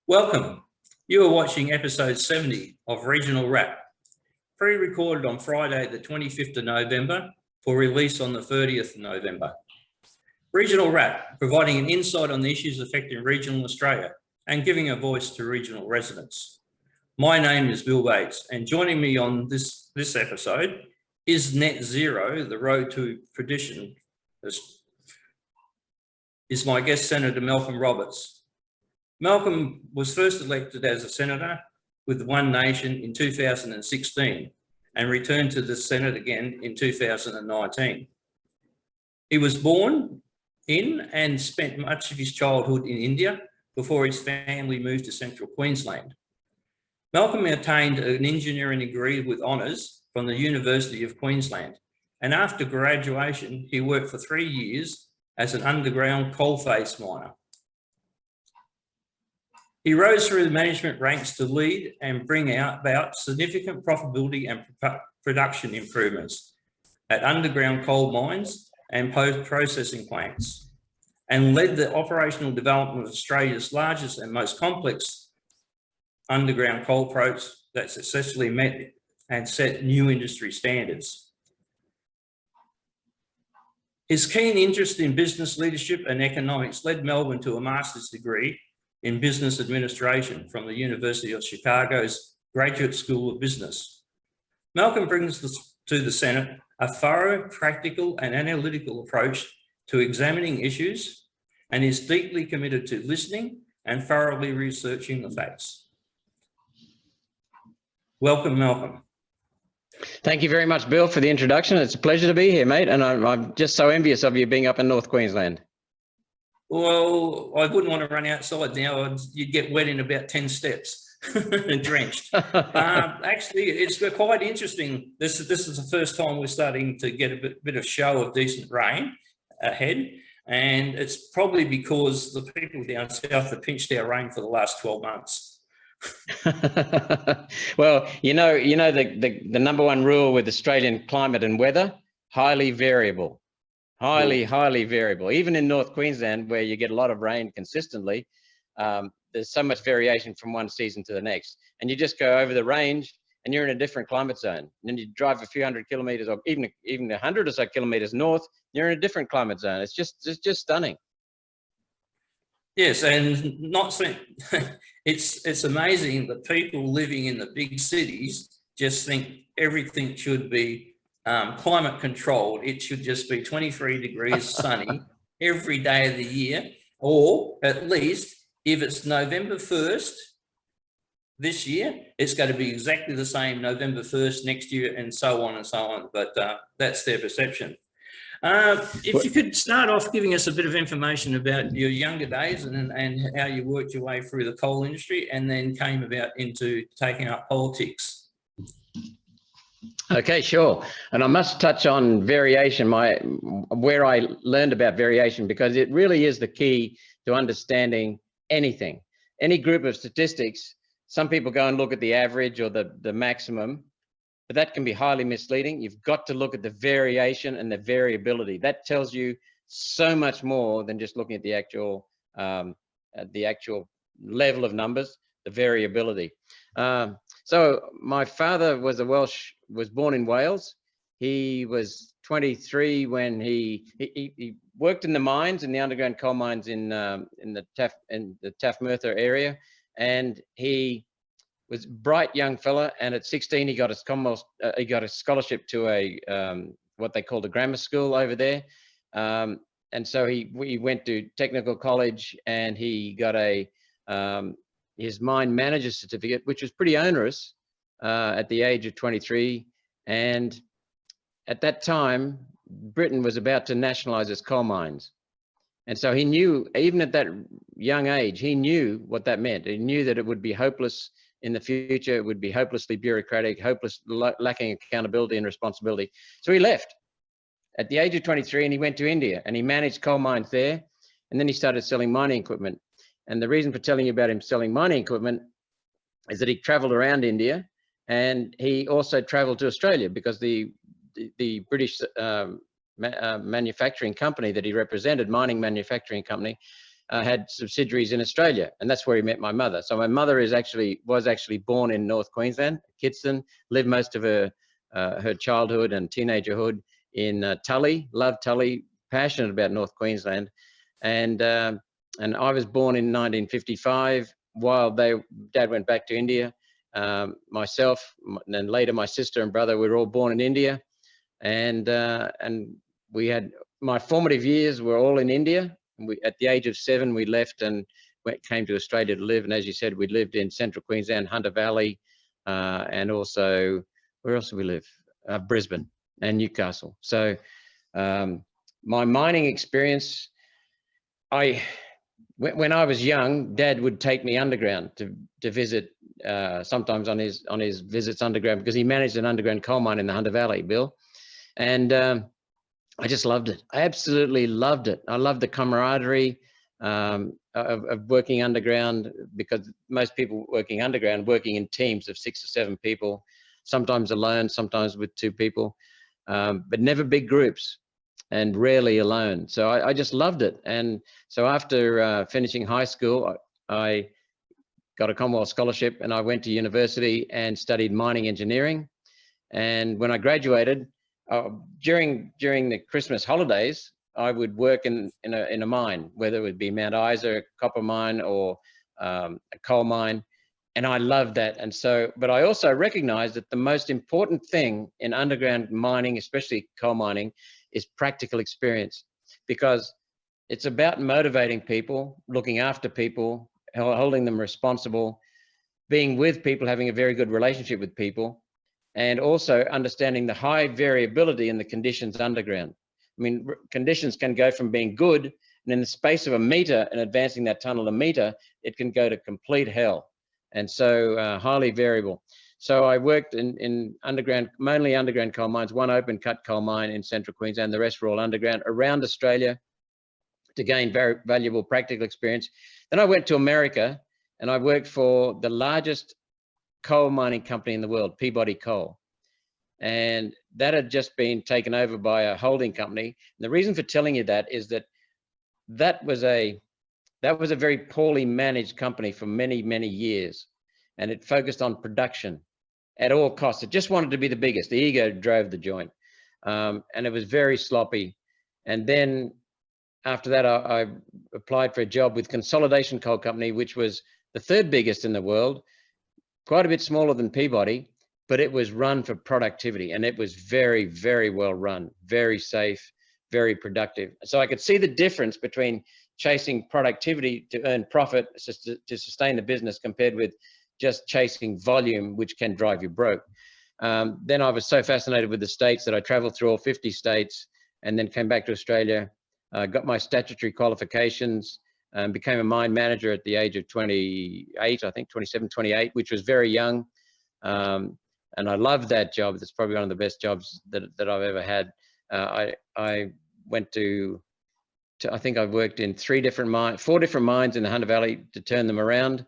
Welcome. You are watching episode 70 of Regional Wrap, pre-recorded on Friday the 25th of November for release on the 30th of November. Regional Wrap, providing an insight on the issues affecting regional Australia and giving a voice to regional residents. My name is Bill Bates, and joining me on this episode is Net Zero, the road to perdition, is my guest Senator Malcolm Roberts. Malcolm was first elected as a senator with One Nation in 2016 and returned to the Senate again in 2019. He was born in and spent much of his childhood in India before his family moved to central Queensland. Malcolm attained an engineering degree with honours from the University of Queensland, and after graduation, he worked for 3 years as an underground coalface miner. He rose through the management ranks to lead and bring about significant profitability and production improvements at underground coal mines and post-processing plants, and led the operational development of Australia's largest and most complex underground coal projects that successfully met and set new industry standards. His keen interest in business leadership and economics led Melbourne to a master's degree in business administration from the University of Chicago's Graduate School of Business. Malcolm brings to the Senate a thorough, practical and analytical approach to examining issues and is deeply committed to listening and thoroughly researching the facts. Welcome, Malcolm. Thank you very much, Bill, for the introduction. It's a pleasure to be here, mate, and I'm just so envious of you being up in North Queensland. Well, I wouldn't want to run outside now. You'd get wet in about 10 steps and drenched. Actually, it's quite interesting. This is the first time we're starting to get a bit of show of decent rain ahead. And it's probably because the people down south have pinched our rain for the last 12 months. Well, you know the number one rule with Australian climate and weather, highly variable. Highly variable. Even in North Queensland, where you get a lot of rain consistently, there's so much variation from one season to the next. And you just go over the range and you're in a different climate zone. And then you drive a few hundred kilometers or even 100 or so kilometers north, you're in a different climate zone. It's just stunning. Yes, and it's amazing that people living in the big cities just think everything should be climate controlled. It should just be 23 degrees sunny every day of the year, or at least if it's November 1st this year, it's going to be exactly the same November 1st next year, and so on and so on. But that's their perception. If you could start off giving us a bit of information about your younger days and how you worked your way through the coal industry and then came about into taking up politics. Okay, sure. And I must touch on variation, where I learned about variation, because it really is the key to understanding anything. Any group of statistics, some people go and look at the average or the maximum, but that can be highly misleading. You've got to look at the variation and the variability. That tells you so much more than just looking at the actual level of numbers, the variability. So my father was born in Wales. He was 23 when he worked in the mines, in the underground coal mines in the Taff Merthyr area, and he was a bright young fella. And at 16, he got a scholarship to a what they called a grammar school over there, and so he went to technical college, and he got his mine manager certificate, which was pretty onerous at the age of 23. And at that time, Britain was about to nationalise its coal mines. And so he knew, even at that young age, he knew what that meant. He knew that it would be hopeless in the future. It would be hopelessly bureaucratic, lacking accountability and responsibility. So he left at the age of 23, and he went to India, and he managed coal mines there. And then he started selling mining equipment. And the reason for telling you about him selling mining equipment is that he traveled around India, and he also traveled to Australia, because the British manufacturing company that he represented, mining manufacturing company, had subsidiaries in Australia, and that's where he met my mother. So my mother was actually born in North Queensland, Kidston, lived most of her childhood and teenagerhood in Tully, loved Tully, passionate about North Queensland, and I was born in 1955 while Dad went back to India. Myself, and then later my sister and brother, we were all born in India, and we had my formative years were all in India. At the age of 7, we left and came to Australia to live. And as you said, we lived in Central Queensland, Hunter Valley, and also, where else did we live? Brisbane and Newcastle. So my mining experience, when I was young, Dad would take me underground to visit, sometimes on his visits underground, because he managed an underground coal mine in the Hunter Valley, Bill. And I just loved it. I absolutely loved it. I loved the camaraderie of working underground, because most people working underground, working in teams of 6 or 7 people, sometimes alone, sometimes with 2 people, but never big groups and rarely alone. So I just loved it. And so after finishing high school, I got a Commonwealth scholarship and I went to university and studied mining engineering. And when I graduated, during the Christmas holidays, I would work in a mine, whether it would be Mount Isa, a copper mine, or a coal mine, and I loved that. And so, but I also recognized that the most important thing in underground mining, especially coal mining, is practical experience, because it's about motivating people, looking after people, holding them responsible, being with people, having a very good relationship with people, and also understanding the high variability in the conditions underground. I mean, conditions can go from being good, and in the space of a meter, and advancing that tunnel a meter, it can go to complete hell. And so highly variable. So I worked in underground, mainly underground coal mines, one open cut coal mine in Central Queensland, the rest were all underground, around Australia, to gain very valuable practical experience. Then I went to America and I worked for the largest coal mining company in the world, Peabody Coal. And that had just been taken over by a holding company. And the reason for telling you that is that was a very poorly managed company for many, many years. And it focused on production at all costs. It just wanted to be the biggest. The ego drove the joint. And it was very sloppy. And then after that, I applied for a job with Consolidation Coal Company, which was the 3rd biggest in the world, quite a bit smaller than Peabody, but it was run for productivity, and it was very, very well run, very safe, very productive. So I could see the difference between chasing productivity to earn profit, to sustain the business, compared with just chasing volume, which can drive you broke. Then I was so fascinated with the states that I traveled through all 50 states and then came back to Australia, got my statutory qualifications, became a mine manager at the age of 28, I think 27, 28, which was very young. And I loved that job. That's probably one of the best jobs that I've ever had. I went to I think I've worked in 4 different mines in the Hunter Valley to turn them around.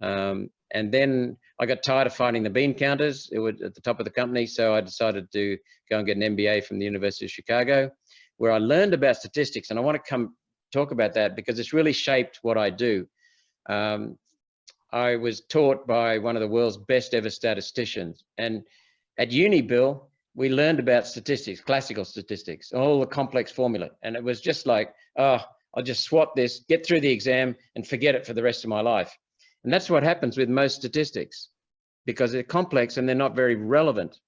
And then I got tired of fighting the bean counters. It was at the top of the company. So I decided to go and get an MBA from the University of Chicago, where I learned about statistics. And I want to come talk about that because it's really shaped what I do. I was taught by one of the world's best ever statisticians. And at uni, Bill, we learned about statistics, classical statistics, all the complex formula. And it was just like, oh, I'll just swat this, get through the exam and forget it for the rest of my life. And that's what happens with most statistics, because they're complex and they're not very relevant.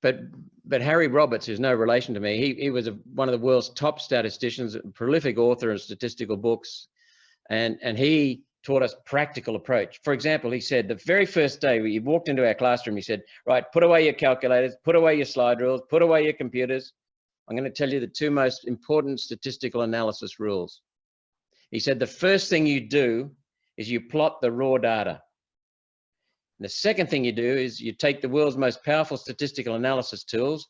But Harry Roberts, who's no relation to me, he was one of the world's top statisticians, a prolific author of statistical books. And he taught us practical approach. For example, he said the very first day we walked into our classroom, he said, right, put away your calculators, put away your slide rules, put away your computers. I'm going to tell you the 2 most important statistical analysis rules. He said, the first thing you do is you plot the raw data. And the second thing you do is you take the world's most powerful statistical analysis tools,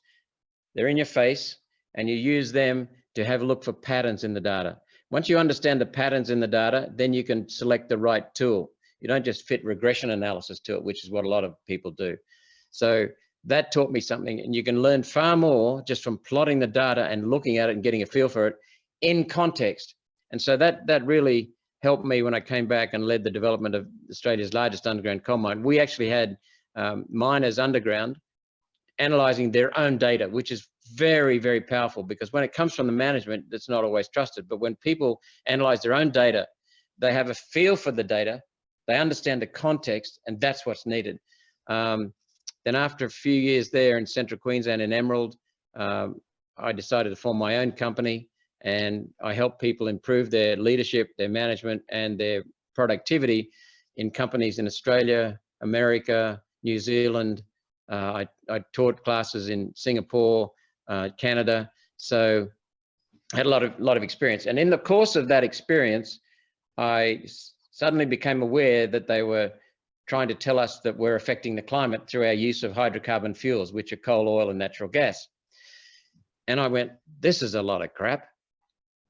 they're in your face, and you use them to have a look for patterns in the data. Once you understand the patterns in the data, then you can select the right tool. You don't just fit regression analysis to it, which is what a lot of people do. So that taught me something, and you can learn far more just from plotting the data and looking at it and getting a feel for it in context. And so that really helped me when I came back and led the development of Australia's largest underground coal mine. We actually had miners underground analyzing their own data, which is very, very powerful, because when it comes from the management, that's not always trusted. But when people analyze their own data, they have a feel for the data, they understand the context, and that's what's needed. Then after a few years there in Central Queensland in Emerald, I decided to form my own company, and I help people improve their leadership, their management, and their productivity in companies in Australia, America, New Zealand. I taught classes in Singapore, Canada, so I had a lot of experience. And in the course of that experience, I suddenly became aware that they were trying to tell us that we're affecting the climate through our use of hydrocarbon fuels, which are coal, oil, and natural gas. And I went, this is a lot of crap.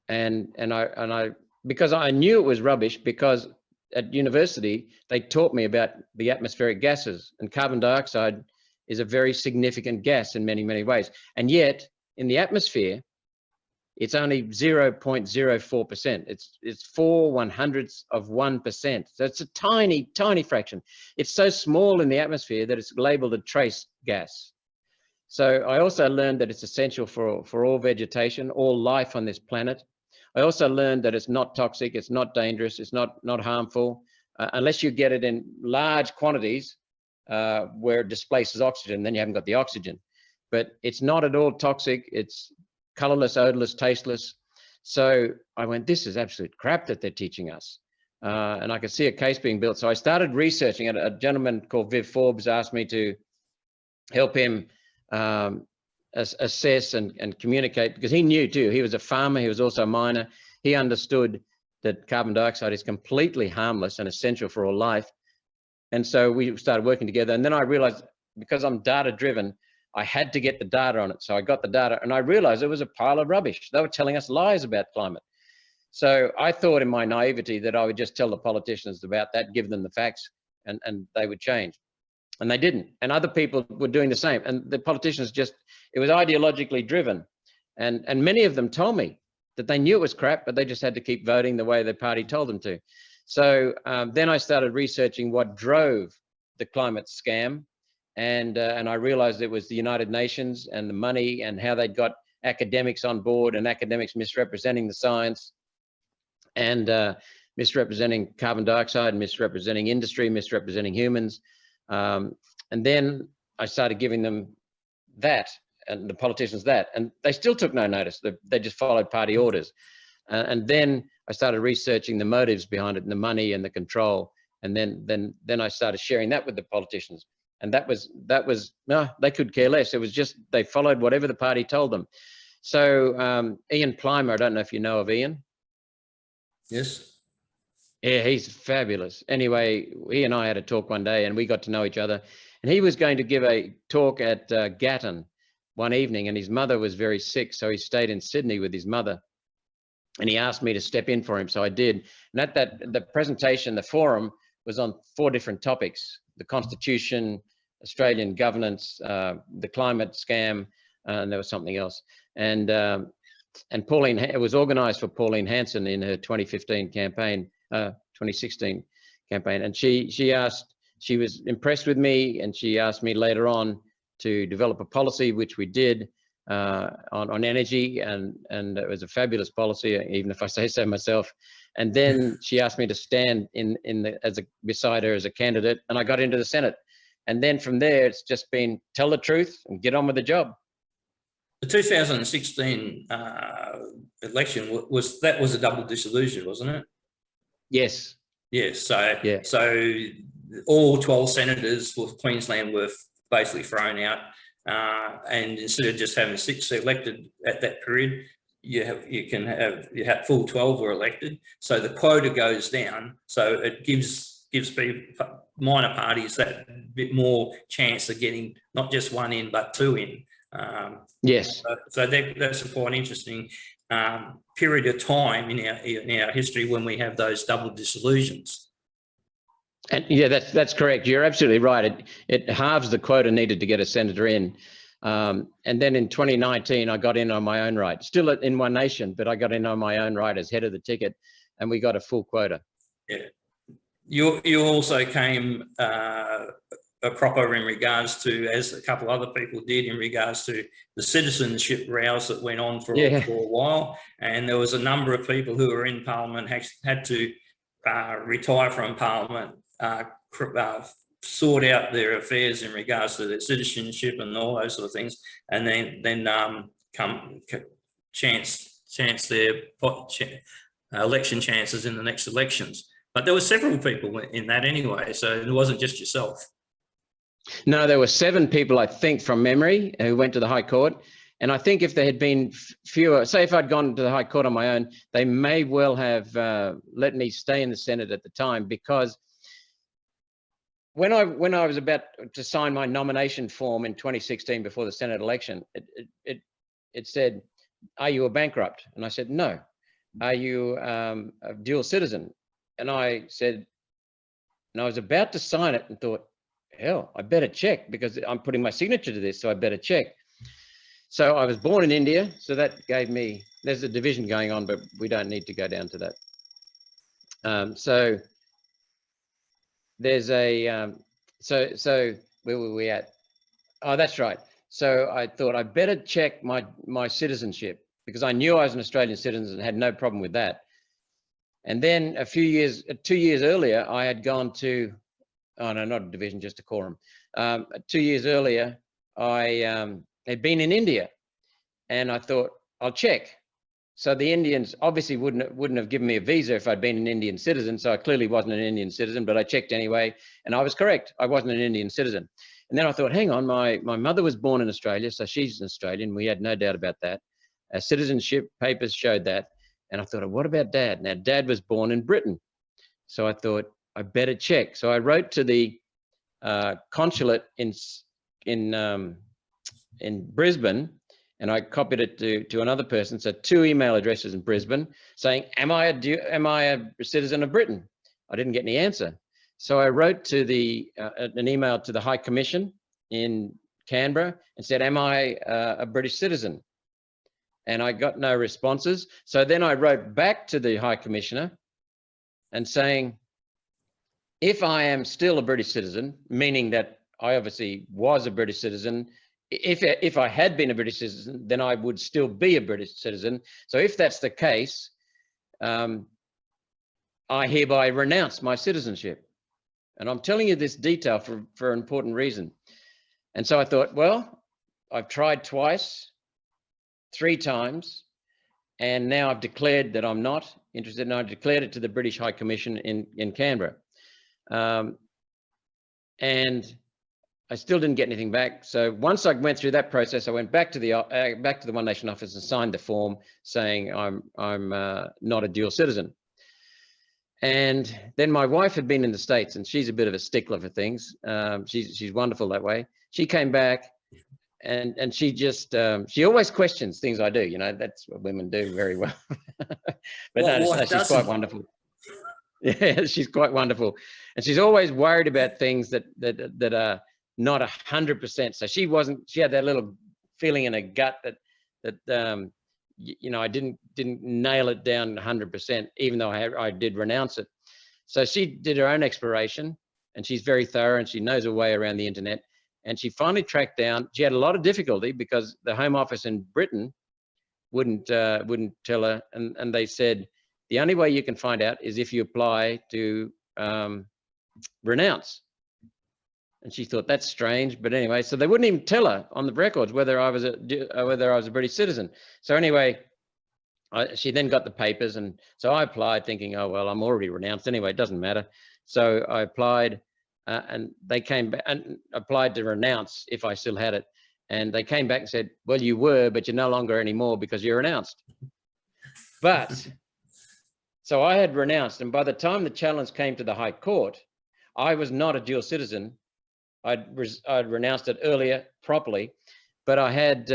And I because I knew it was rubbish, because at university they taught me about the atmospheric gases, and carbon dioxide is a very significant gas in many ways. And yet in the atmosphere, it's only 0.04%. It's 4/100th%. So it's a tiny fraction. It's so small in the atmosphere that it's labeled a trace gas. So I also learned that it's essential for all vegetation, all life on this planet. I also learned that it's not toxic, it's not dangerous, it's not harmful, unless you get it in large quantities where it displaces oxygen, then you haven't got the oxygen. But it's not at all toxic, it's colorless, odorless, tasteless. So I went, this is absolute crap that they're teaching us. And I could see a case being built. So I started researching it. A gentleman called Viv Forbes asked me to help him assess and communicate, because he knew too. He was a farmer, he was also a miner. He understood that carbon dioxide is completely harmless and essential for all life. And so we started working together. And then I realized, because I'm data driven, I had to get the data on it. So I got the data, and I realized it was a pile of rubbish. They were telling us lies about climate. So I thought in my naivety that I would just tell the politicians about that, give them the facts, and they would change. And they didn't. And other people were doing the same. And the politicians it was ideologically driven. And many of them told me that they knew it was crap, but they just had to keep voting the way the party told them to. So then I started researching what drove the climate scam. And I realized it was the United Nations and the money, and how they'd got academics on board, and academics misrepresenting the science, and misrepresenting carbon dioxide, misrepresenting industry, misrepresenting humans. And then I started giving them that, and the politicians that, and they still took no notice. They just followed party orders. And then I started researching the motives behind it, and the money and the control. And then I started sharing that with the politicians. And that was no, they could care less. It was just they followed whatever the party told them. So Ian Plimer, I don't know if you know of Ian. Yes. Yeah, he's fabulous. Anyway, he and I had a talk one day, and we got to know each other. And he was going to give a talk at Gatton one evening, and his mother was very sick, so he stayed in Sydney with his mother. And he asked me to step in for him, so I did. And at the presentation, the forum was on 4 different topics: the Constitution, Australian governance, the climate scam, and there was something else. And Pauline, it was organised for Pauline Hanson in her 2016 campaign, and she was impressed with me, and she asked me later on to develop a policy, which we did on energy, and it was a fabulous policy, even if I say so myself. And then she asked me to stand beside her as a candidate, and I got into the Senate. And then from there, it's just been tell the truth and get on with the job. The 2016 election was a double dissolution, wasn't it? Yes. Yes. So yeah. So all 12 senators for Queensland were basically thrown out, and instead of just having 6 elected at that period, you have full 12 were elected. So the quota goes down. So it gives people, minor parties, that bit more chance of getting not just 1 in but 2 in. Yes. So that's a quite interesting period of time in our history when we have those double dissolutions. And yeah, that's correct. You're absolutely right. It halves the quota needed to get a senator in. And then in 2019, I got in on my own right, still in One Nation, but I got in on my own right as head of the ticket, and we got a full quota. Yeah. You also came a proper in regards to, as a couple other people did, in regards to the citizenship rows that went on for a while. And there was a number of people who were in Parliament had to retire from Parliament, sort out their affairs in regards to their citizenship and all those sort of things, and then come chance their election chances in the next elections. But there were several people in that anyway, so it wasn't just yourself. No, there were 7 people, I think, from memory, who went to the High Court. And I think if there had been fewer, say if I'd gone to the High Court on my own, they may well have let me stay in the Senate at the time, because when I was about to sign my nomination form in 2016 before the Senate election, it said, "Are you a bankrupt?" And I said, "No." "Are you a dual citizen?" And I said, and I was about to sign it and thought, hell, I better check, because I'm putting my signature to this, so I better check. So I was born in India, so that gave me, there's a division going on, but we don't need to go down to that. So there's a, so where were we at? Oh, that's right. So I thought I better check my citizenship, because I knew I was an Australian citizen and had no problem with that. And then 2 years earlier, I had gone to, oh no, not a division, just a quorum. 2 years earlier, I had been in India, and I thought I'll check. So the Indians obviously wouldn't have given me a visa if I'd been an Indian citizen. So I clearly wasn't an Indian citizen, but I checked anyway, and I was correct. I wasn't an Indian citizen. And then I thought, hang on, my mother was born in Australia, so she's an Australian. We had no doubt about that. Our citizenship papers showed that. And I thought, what about Dad? Now, Dad was born in Britain. So I thought, I better check. So I wrote to the consulate in Brisbane, and I copied it to another person. So 2 email addresses in Brisbane saying, am I a citizen of Britain? I didn't get any answer. So I wrote to an email to the High Commission in Canberra and said, am I a British citizen? And I got no responses. So then I wrote back to the High Commissioner and saying, if I am still a British citizen, meaning that I obviously was a British citizen, if I had been a British citizen, then I would still be a British citizen. So if that's the case, I hereby renounce my citizenship. And I'm telling you this detail for an important reason. And so I thought, well, I've tried twice, 3 times, and now I've declared that I'm not interested, and I declared it to the British High Commission in Canberra. And I still didn't get anything back. So once I went through that process, I went back to the One Nation office and signed the form saying I'm not a dual citizen. And then my wife had been in the States, and she's a bit of a stickler for things. She's wonderful that way. She came back, and she just she always questions things I do. You know, that's what women do very well. But she's quite wonderful. Yeah, she's quite wonderful, and she's always worried about things that are not 100%. So she had that little feeling in her gut that you know, I didn't nail it down 100%, even though I did renounce it. So she did her own exploration, and she's very thorough, and she knows her way around the internet. And she finally tracked down. She had a lot of difficulty because the Home Office in Britain wouldn't tell her, and they said the only way you can find out is if you apply to renounce. And she thought, that's strange, but anyway, so they wouldn't even tell her on the records whether I was a British citizen. So anyway, she then got the papers, and so I applied thinking, oh well, I'm already renounced anyway, it doesn't matter. So I applied, and they came back and applied to renounce if I still had it, and they came back and said, well, you were, but you're no longer anymore because you're renounced. But so I had renounced, and by the time the challenge came to the High Court, I was not a dual citizen. I'd renounced it earlier properly, but I had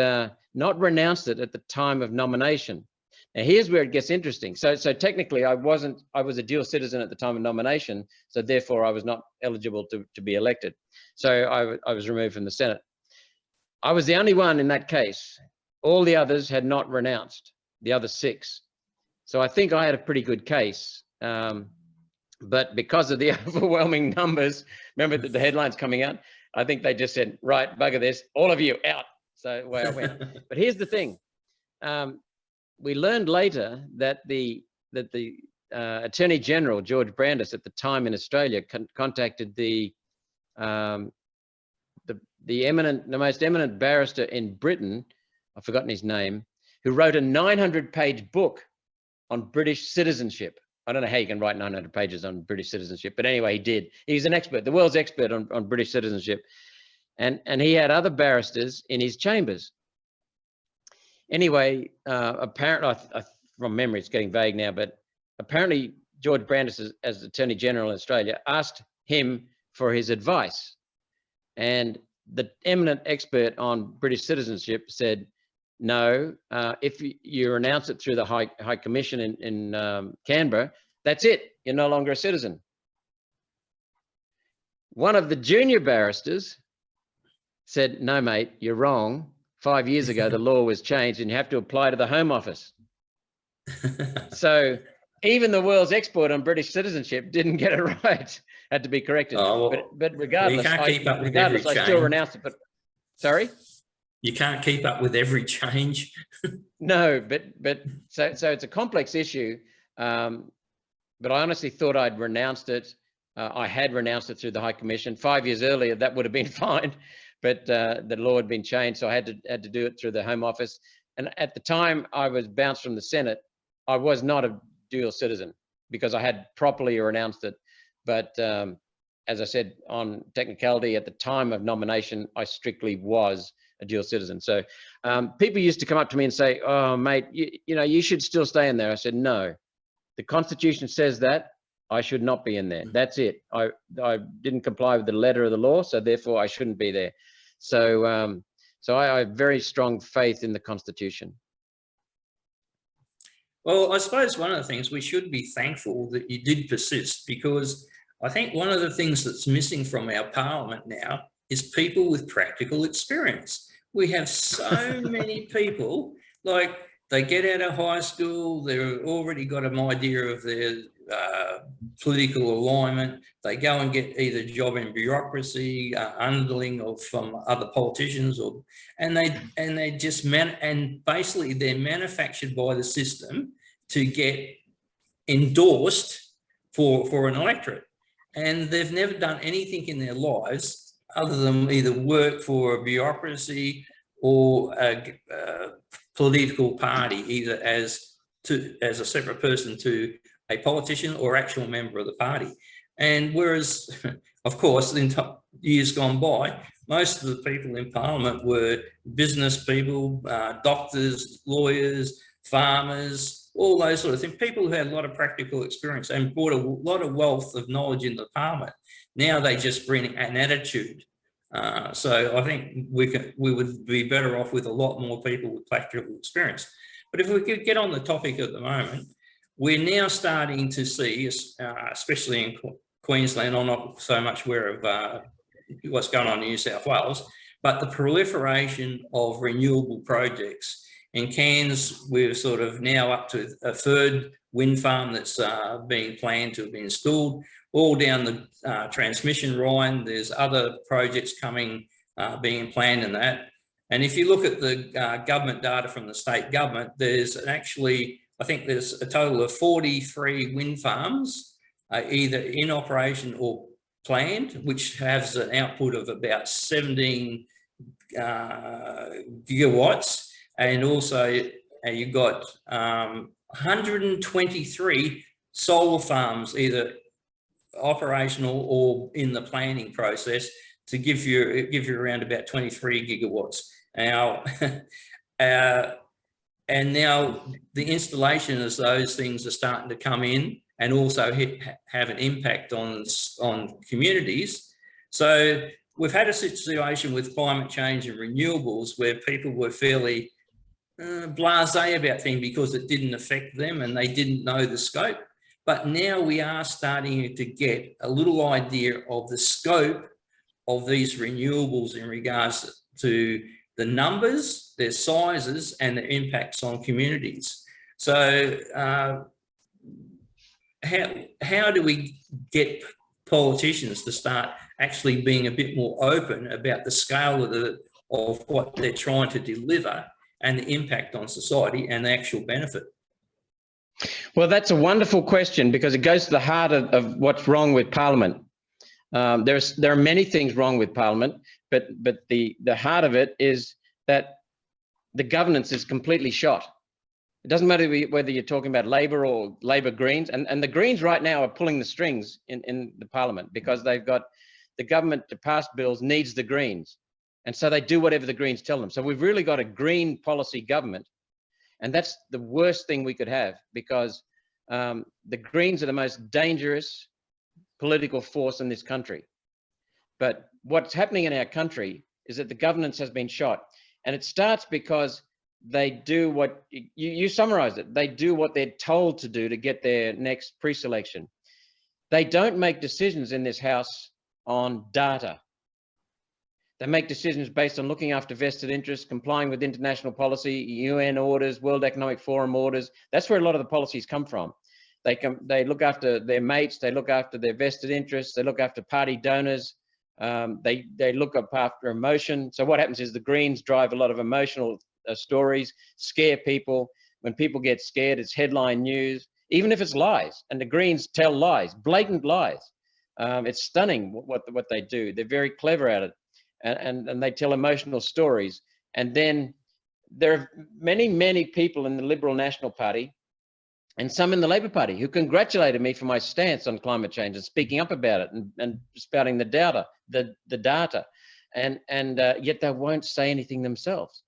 not renounced it at the time of nomination. Now here's where it gets interesting. So technically I was a dual citizen at the time of nomination, so therefore I was not eligible to be elected. So I was removed from the Senate. I was the only one in that case. All the others had not renounced, the other 6. So I think I had a pretty good case. But because of the overwhelming numbers, remember the headlines coming out, I think they just said, right, bugger this, all of you out. So away I went. But here's the thing. We learned later that the Attorney General, George Brandis, at the time in Australia, contacted the most eminent barrister in Britain, I've forgotten his name, who wrote a 900-page book on British citizenship. I don't know how you can write 900 pages on British citizenship, but anyway, he did. He's an expert, the world's expert on British citizenship. And he had other barristers in his chambers. Anyway, apparently, from memory, it's getting vague now, but apparently George Brandis, as Attorney General in Australia, asked him for his advice. And the eminent expert on British citizenship said, no, if you renounce it through the High Commission in Canberra, that's it. You're no longer a citizen. One of the junior barristers said, no, mate, you're wrong. 5 years ago, the law was changed and you have to apply to the Home Office. So even the world's expert on British citizenship didn't get it right. Had to be corrected. Oh, well, but regardless, I still renounced it. But sorry? You can't keep up with every change. No, but so it's a complex issue. But I honestly thought I'd renounced it. I had renounced it through the High Commission. 5 years earlier, that would have been fine, but the law had been changed, so I had to do it through the Home Office. And at the time I was bounced from the Senate, I was not a dual citizen because I had properly renounced it. But as I said, on technicality, at the time of nomination, I strictly was a dual citizen. So people used to come up to me and say, oh, mate, you know, you should still stay in there. I said, no, the Constitution says that I should not be in there. That's it. I didn't comply with the letter of the law, so therefore I shouldn't be there. So so I have very strong faith in the Constitution. Well, I suppose one of the things we should be thankful that you did persist, because I think one of the things that's missing from our parliament now is people with practical experience. We have so many people, like they get out of high school, they've already got an idea of their political alignment. They go and get either a job in bureaucracy, underling, or from other politicians, and they just basically they're manufactured by the system to get endorsed for an electorate, and they've never done anything in their lives other than either work for a bureaucracy or a political party, either as a separate person to a politician or actual member of the party. And whereas, of course, in years gone by, most of the people in Parliament were business people, doctors, lawyers, farmers, all those sort of things, people who had a lot of practical experience and brought a lot of wealth of knowledge into Parliament. Now they just bring an attitude. So I think we would be better off with a lot more people with practical experience. But if we could get on the topic at the moment, we're now starting to see, especially in Queensland, I'm not so much aware of what's going on in New South Wales, but the proliferation of renewable projects. In Cairns, we're sort of now up to a third wind farm that's being planned to be installed, all down the transmission line. There's other projects coming, being planned in that. And if you look at the government data from the state government, there's actually, I think there's a total of 43 wind farms, either in operation or planned, which has an output of about 17 gigawatts. And also you've got 123 solar farms, either operational or in the planning process, to give you around about 23 gigawatts. Now, and now the installation of those things are starting to come in and also have an impact on communities. So we've had a situation with climate change and renewables where people were fairly blasé about things because it didn't affect them and they didn't know the scope. But now we are starting to get a little idea of the scope of these renewables in regards to the numbers, their sizes, and the impacts on communities. So how do we get politicians to start actually being a bit more open about the scale of what they're trying to deliver and the impact on society and the actual benefit? Well, that's a wonderful question, because it goes to the heart of what's wrong with Parliament. There are many things wrong with Parliament, but the heart of it is that the governance is completely shot. It doesn't matter whether you're talking about Labor or Labor Greens, and the Greens right now are pulling the strings in the Parliament, because they've got the government to pass bills needs the Greens, and so they do whatever the Greens tell them. So we've really got a green policy government, and that's the worst thing we could have, because the Greens are the most dangerous political force in this country. But what's happening in our country is that the governance has been shot, and it starts because they do what you summarized it. They do what they're told to do to get their next pre-selection. They don't make decisions in this House on data. They make decisions based on looking after vested interests, complying with international policy, UN orders, World Economic Forum orders. That's where a lot of the policies come from. They look after their mates, they look after their vested interests, they look after party donors, they look up after emotion. So what happens is the Greens drive a lot of emotional stories, scare people. When people get scared, it's headline news, even if it's lies. And the Greens tell lies, blatant lies. It's stunning what they do. They're very clever at it, and they tell emotional stories. And then there are many people in the Liberal National Party and some in the Labor Party who congratulated me for my stance on climate change and speaking up about it and spouting the data, and yet they won't say anything themselves.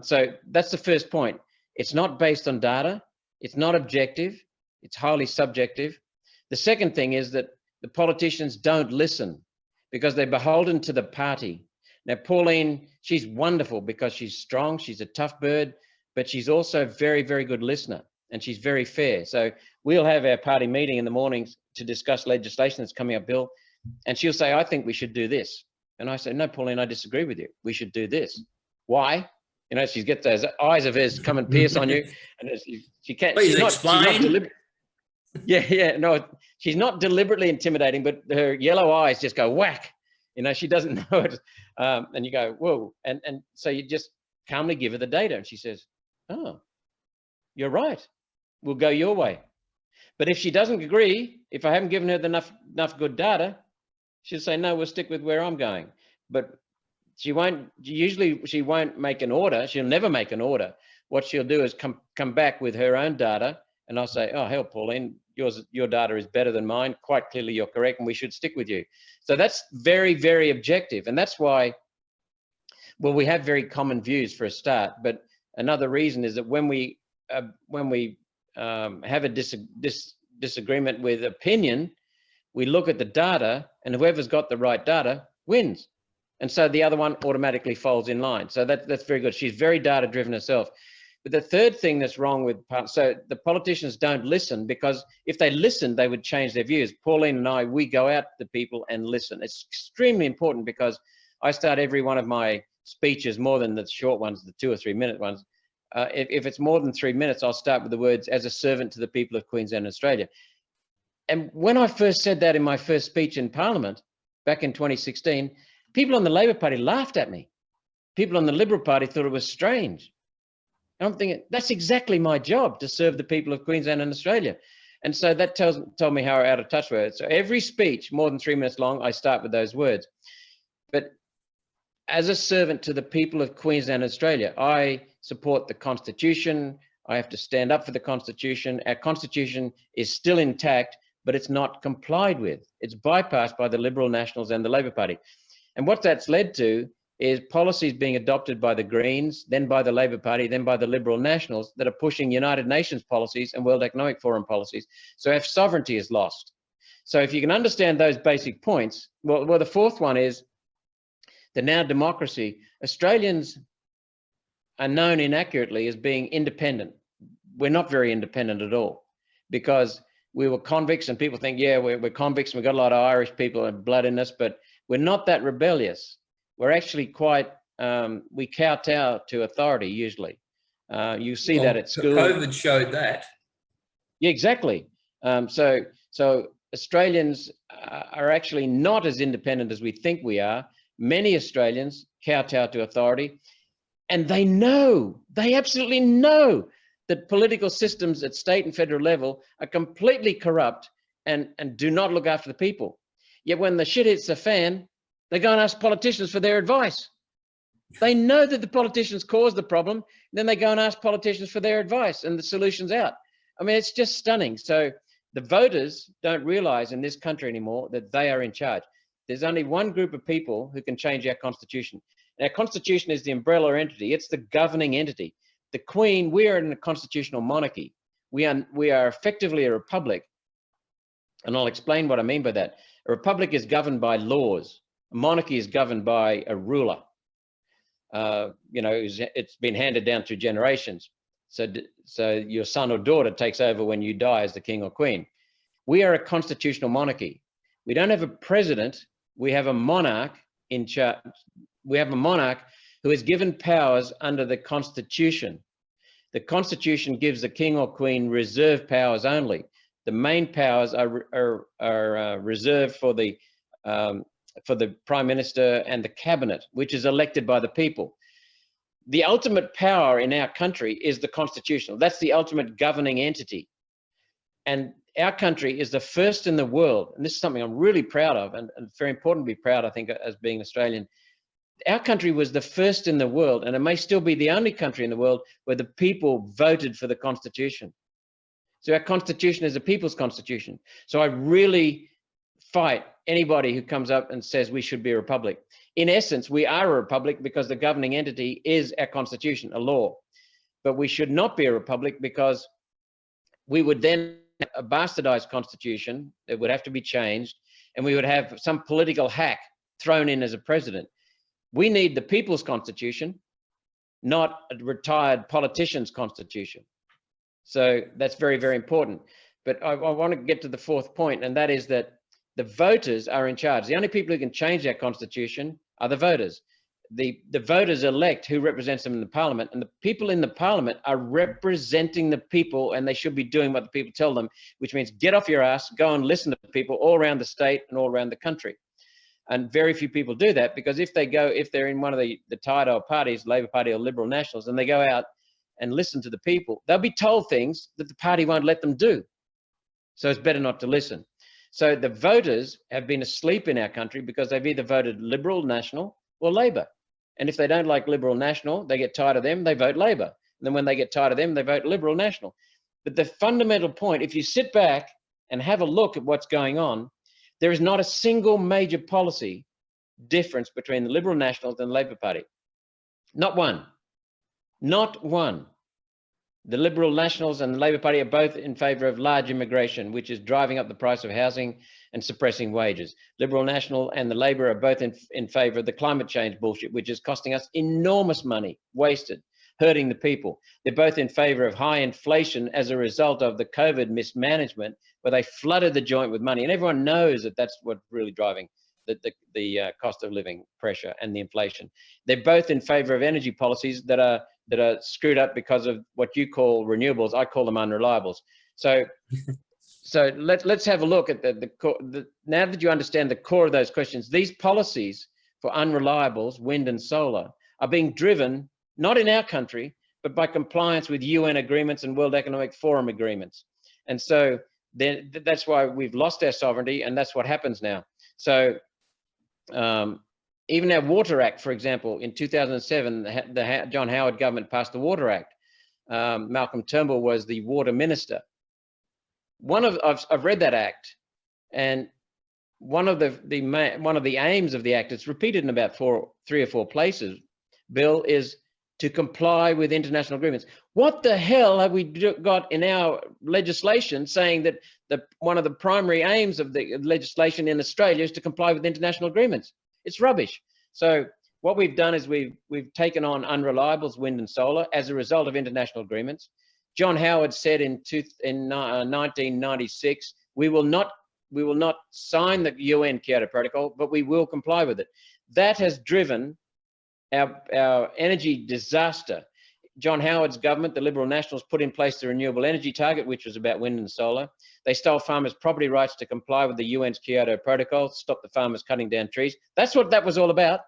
So that's the first point. It's not based on data. It's not objective. It's highly subjective. The second thing is that the politicians don't listen because they're beholden to the party. Now, Pauline, she's wonderful because she's strong. She's a tough bird, but she's also a very, very good listener, and she's very fair. So we'll have our party meeting in the mornings to discuss legislation that's coming up, Bill, and she'll say, I think we should do this. And I say, no, Pauline, I disagree with you. We should do this. Why? You know, she gets those eyes of hers come and pierce on you, and she can't. Please explain. No, she's not deliberately intimidating, but her yellow eyes just go whack. You know, she doesn't know it, and you go, whoa, and so you just calmly give her the data, and she says, oh, you're right. We'll go your way. But if she doesn't agree, if I haven't given her enough good data, she'll say, no, we'll stick with where I'm going. But she won't make an order. She'll never make an order. What she'll do is come back with her own data, and I'll say, oh, hell, Pauline, your data is better than mine. Quite clearly, you're correct, and we should stick with you. So that's very, very objective. And that's why, well, we have very common views for a start. But another reason is that when we have a disagreement with opinion, we look at the data, and whoever's got the right data wins. And so the other one automatically falls in line. So that's very good. She's very data driven herself. But the third thing that's wrong with, so the politicians don't listen, because if they listened, they would change their views. Pauline and I, we go out to people and listen. It's extremely important, because I start every one of my speeches, more than the short ones, the 2 or 3 minute ones. If it's more than 3 minutes, I'll start with the words, as a servant to the people of Queensland and Australia. And when I first said that in my first speech in Parliament back in 2016, people on the Labor Party laughed at me. People on the Liberal Party thought it was strange. And I'm thinking, that's exactly my job, to serve the people of Queensland and Australia. And so that told me how out of touch we were. So every speech, more than 3 minutes long, I start with those words. But as a servant to the people of Queensland and Australia, I support the Constitution. I have to stand up for the Constitution. Our Constitution is still intact, but it's not complied with. It's bypassed by the Liberal Nationals and the Labor Party. And what that's led to is policies being adopted by the Greens, then by the Labor Party, then by the Liberal Nationals, that are pushing United Nations policies and World Economic Forum policies. So our sovereignty is lost. So if you can understand those basic points, well, the fourth one is the now democracy. Australians are known inaccurately as being independent. We're not very independent at all, because we were convicts, and people think, yeah, we're convicts, and we've got a lot of Irish people and blood in us, but we're not that rebellious. We're actually quite we kowtow to authority usually. You see that at school. COVID showed that. Yeah, exactly. So Australians are actually not as independent as we think we are. Many Australians kowtow to authority, and they absolutely know that political systems at state and federal level are completely corrupt and do not look after the people. Yet when the shit hits the fan, they go and ask politicians for their advice. They know that the politicians caused the problem, then they go and ask politicians for their advice and the solutions out. I mean, it's just stunning. So the voters don't realize in this country anymore that they are in charge. There's only one group of people who can change our constitution. And our constitution is the umbrella entity. It's the governing entity. The Queen, we are in a constitutional monarchy. We are effectively a republic. And I'll explain what I mean by that. A republic is governed by laws. A monarchy is governed by a ruler. It's been handed down through generations. So your son or daughter takes over when you die as the king or queen. We are a constitutional monarchy. We don't have a president. We have a monarch in charge. We have a monarch who is given powers under the Constitution. The Constitution gives the king or queen reserve powers only. The main powers are reserved for the prime minister and the cabinet, which is elected by the people. The ultimate power in our country is the constitutional. That's the ultimate governing entity. And our country is the first in the world, and this is something I'm really proud of, and very important to be proud, I think, as being Australian. Our country was the first in the world, and it may still be the only country in the world where the people voted for the Constitution. So our Constitution is a people's constitution. So I really fight anybody who comes up and says we should be a republic. In essence, we are a republic because the governing entity is our Constitution, a law. But we should not be a republic because we would then have a bastardized constitution that would have to be changed, and we would have some political hack thrown in as a president. We need the people's constitution, not a retired politician's constitution. So that's very, very important. But I want to get to the fourth point, and that is that the voters are in charge. The only people who can change our constitution are the voters. The voters elect who represents them in the parliament, and the people in the parliament are representing the people, and they should be doing what the people tell them, which means get off your ass, go and listen to people all around the state and all around the country. And very few people do that, because if they're in one of the tired old parties, Labor Party or Liberal Nationals, and they go out and listen to the people, they'll be told things that the party won't let them do. So it's better not to listen. So the voters have been asleep in our country because they've either voted Liberal, National, or Labor. And if they don't like Liberal, National, they get tired of them, they vote Labor. And then when they get tired of them, they vote Liberal, National. But the fundamental point, if you sit back and have a look at what's going on, there is not a single major policy difference between the Liberal Nationals and the Labor Party. Not one. Not one. The Liberal Nationals and the Labor Party are both in favour of large immigration, which is driving up the price of housing and suppressing wages. Liberal National and the Labor are both in favour of the climate change bullshit, which is costing us enormous money, wasted, hurting the people. They're both in favour of high inflation as a result of the COVID mismanagement, where they flooded the joint with money. And everyone knows that that's what's really driving the cost of living pressure and the inflation. They're both in favour of energy policies that are screwed up because of what you call renewables. I call them unreliables. So let's have a look at now that you understand the core of those questions. These policies for unreliables, wind and solar, are being driven not in our country, but by compliance with UN agreements and World Economic Forum agreements. And so that's why we've lost our sovereignty, and that's what happens now. So even our Water Act, for example, in 2007, the John Howard government passed the Water Act. Malcolm Turnbull was the water minister. I've read that act, and one of the aims of the act, it's repeated in about 3 or 4 places, Bill, is to comply with international agreements. What the hell have we got in our legislation saying that one of the primary aims of the legislation in Australia is to comply with international agreements? It's rubbish. So what we've done is we've taken on unreliables, wind and solar, as a result of international agreements. John Howard said in 1996, we will not sign the UN Kyoto Protocol, but we will comply with it. That has driven our energy disaster. John Howard's government, the Liberal Nationals, put in place the renewable energy target, which was about wind and solar. They stole farmers' property rights to comply with the UN's Kyoto Protocol, stop the farmers cutting down trees. That's what that was all about.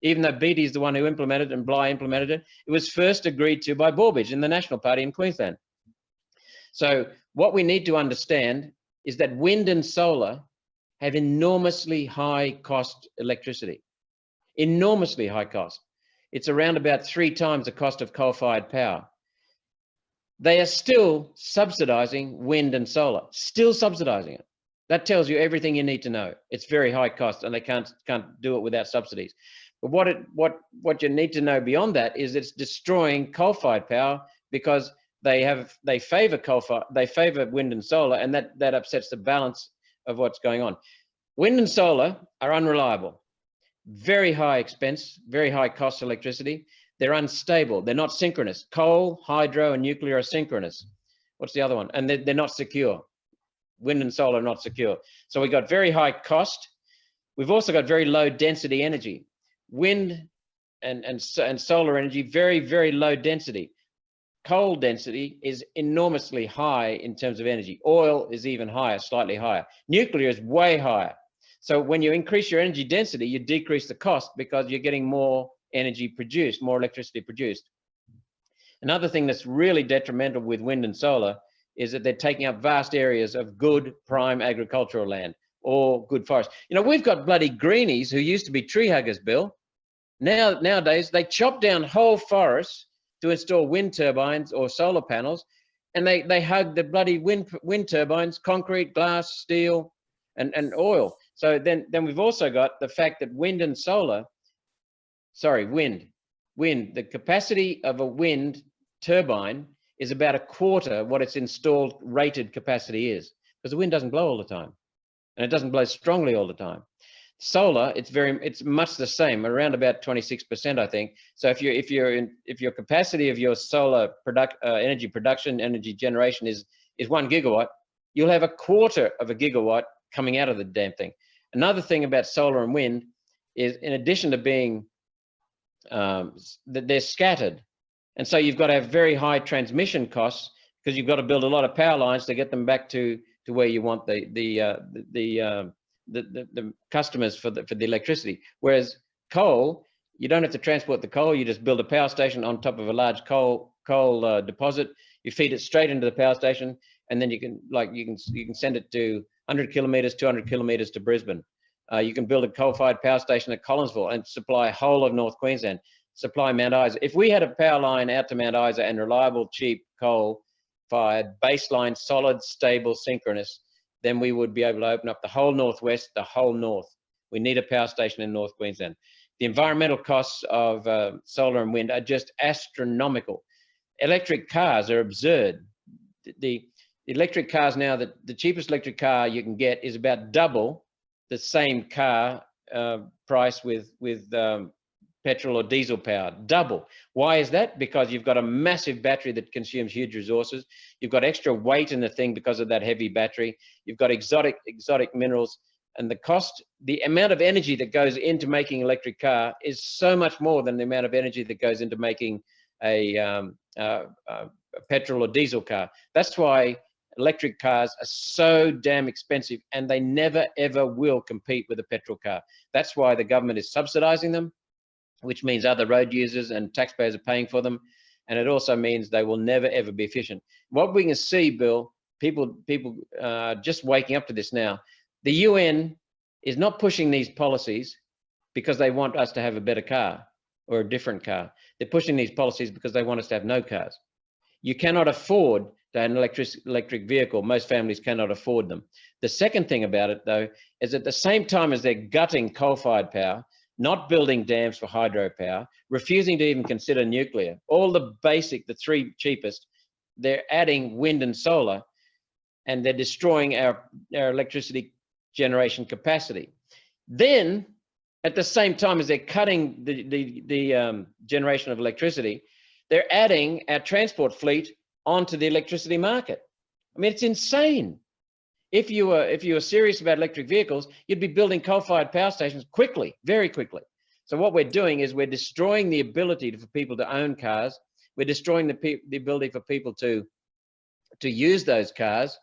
Even though Beattie is the one who implemented it and Bligh implemented it, it was first agreed to by Borbidge in the National Party in Queensland. So what we need to understand is that wind and solar have enormously high cost electricity, enormously high cost. It's around about 3 times the cost of coal-fired power. They are still subsidizing wind and solar, still subsidizing it. That tells you everything you need to know. It's very high cost and they can't do it without subsidies. But what you need to know beyond that is it's destroying coal-fired power because they favor wind and solar, and that upsets the balance of what's going on. Wind and solar are unreliable. Very high expense, very high cost electricity. They're unstable. They're not synchronous. Coal, hydro, and nuclear are synchronous. What's the other one? And they're not secure. Wind and solar are not secure. So we've got very high cost. We've also got very low density energy. Wind and solar energy, very, very low density. Coal density is enormously high in terms of energy. Oil is even higher, slightly higher. Nuclear is way higher. So when you increase your energy density, you decrease the cost because you're getting more energy produced, more electricity produced. Another thing that's really detrimental with wind and solar is that they're taking up vast areas of good prime agricultural land or good forest. You know, we've got bloody greenies who used to be tree huggers, Bill. Nowadays, they chop down whole forests to install wind turbines or solar panels, and they hug the bloody wind turbines, concrete, glass, steel, and oil. So then we've also got the fact that wind, the capacity of a wind turbine is about a quarter what its installed rated capacity is, because the wind doesn't blow all the time, and it doesn't blow strongly all the time. Solar, it's much the same, around about 26%, I think. So if your capacity of your solar energy production, energy generation is 1 gigawatt, you'll have a quarter of a gigawatt coming out of the damn thing. Another thing about solar and wind is, in addition to being that they're scattered, and so you've got to have very high transmission costs because you've got to build a lot of power lines to get them back to where you want the customers for the electricity. Whereas coal, you don't have to transport the coal. You just build a power station on top of a large coal deposit. You feed it straight into the power station, and then you can send it to 100 kilometers, 200 kilometers to Brisbane. You can build a coal-fired power station at Collinsville and supply whole of North Queensland, supply Mount Isa. If we had a power line out to Mount Isa and reliable, cheap coal-fired, baseline, solid, stable, synchronous, then we would be able to open up the whole Northwest, the whole North. We need a power station in North Queensland. The environmental costs of solar and wind are just astronomical. Electric cars are absurd. The electric cars now, the cheapest electric car you can get is about double the same car price with petrol or diesel power, double. Why is that? Because you've got a massive battery that consumes huge resources. You've got extra weight in the thing because of that heavy battery. You've got exotic minerals, and the amount of energy that goes into making an electric car is so much more than the amount of energy that goes into making a petrol or diesel car. That's why electric cars are so damn expensive, and they never ever will compete with a petrol car. That's why the government is subsidizing them, which means other road users and taxpayers are paying for them. And it also means they will never, ever be efficient. What we can see, Bill, people just waking up to this now. The UN is not pushing these policies because they want us to have a better car or a different car. They're pushing these policies because they want us to have no cars. You cannot afford to have an electric vehicle. Most families cannot afford them. The second thing about it, though, is at the same time as they're gutting coal-fired power, not building dams for hydropower, refusing to even consider nuclear, all the three cheapest, they're adding wind and solar, and they're destroying our electricity generation capacity. Then, at the same time as they're cutting the generation of electricity, they're adding our transport fleet onto the electricity market. I mean, it's insane. If you were serious about electric vehicles, you'd be building coal-fired power stations quickly, very quickly. So what we're doing is we're destroying the ability for people to own cars. We're destroying the ability for people to use those cars.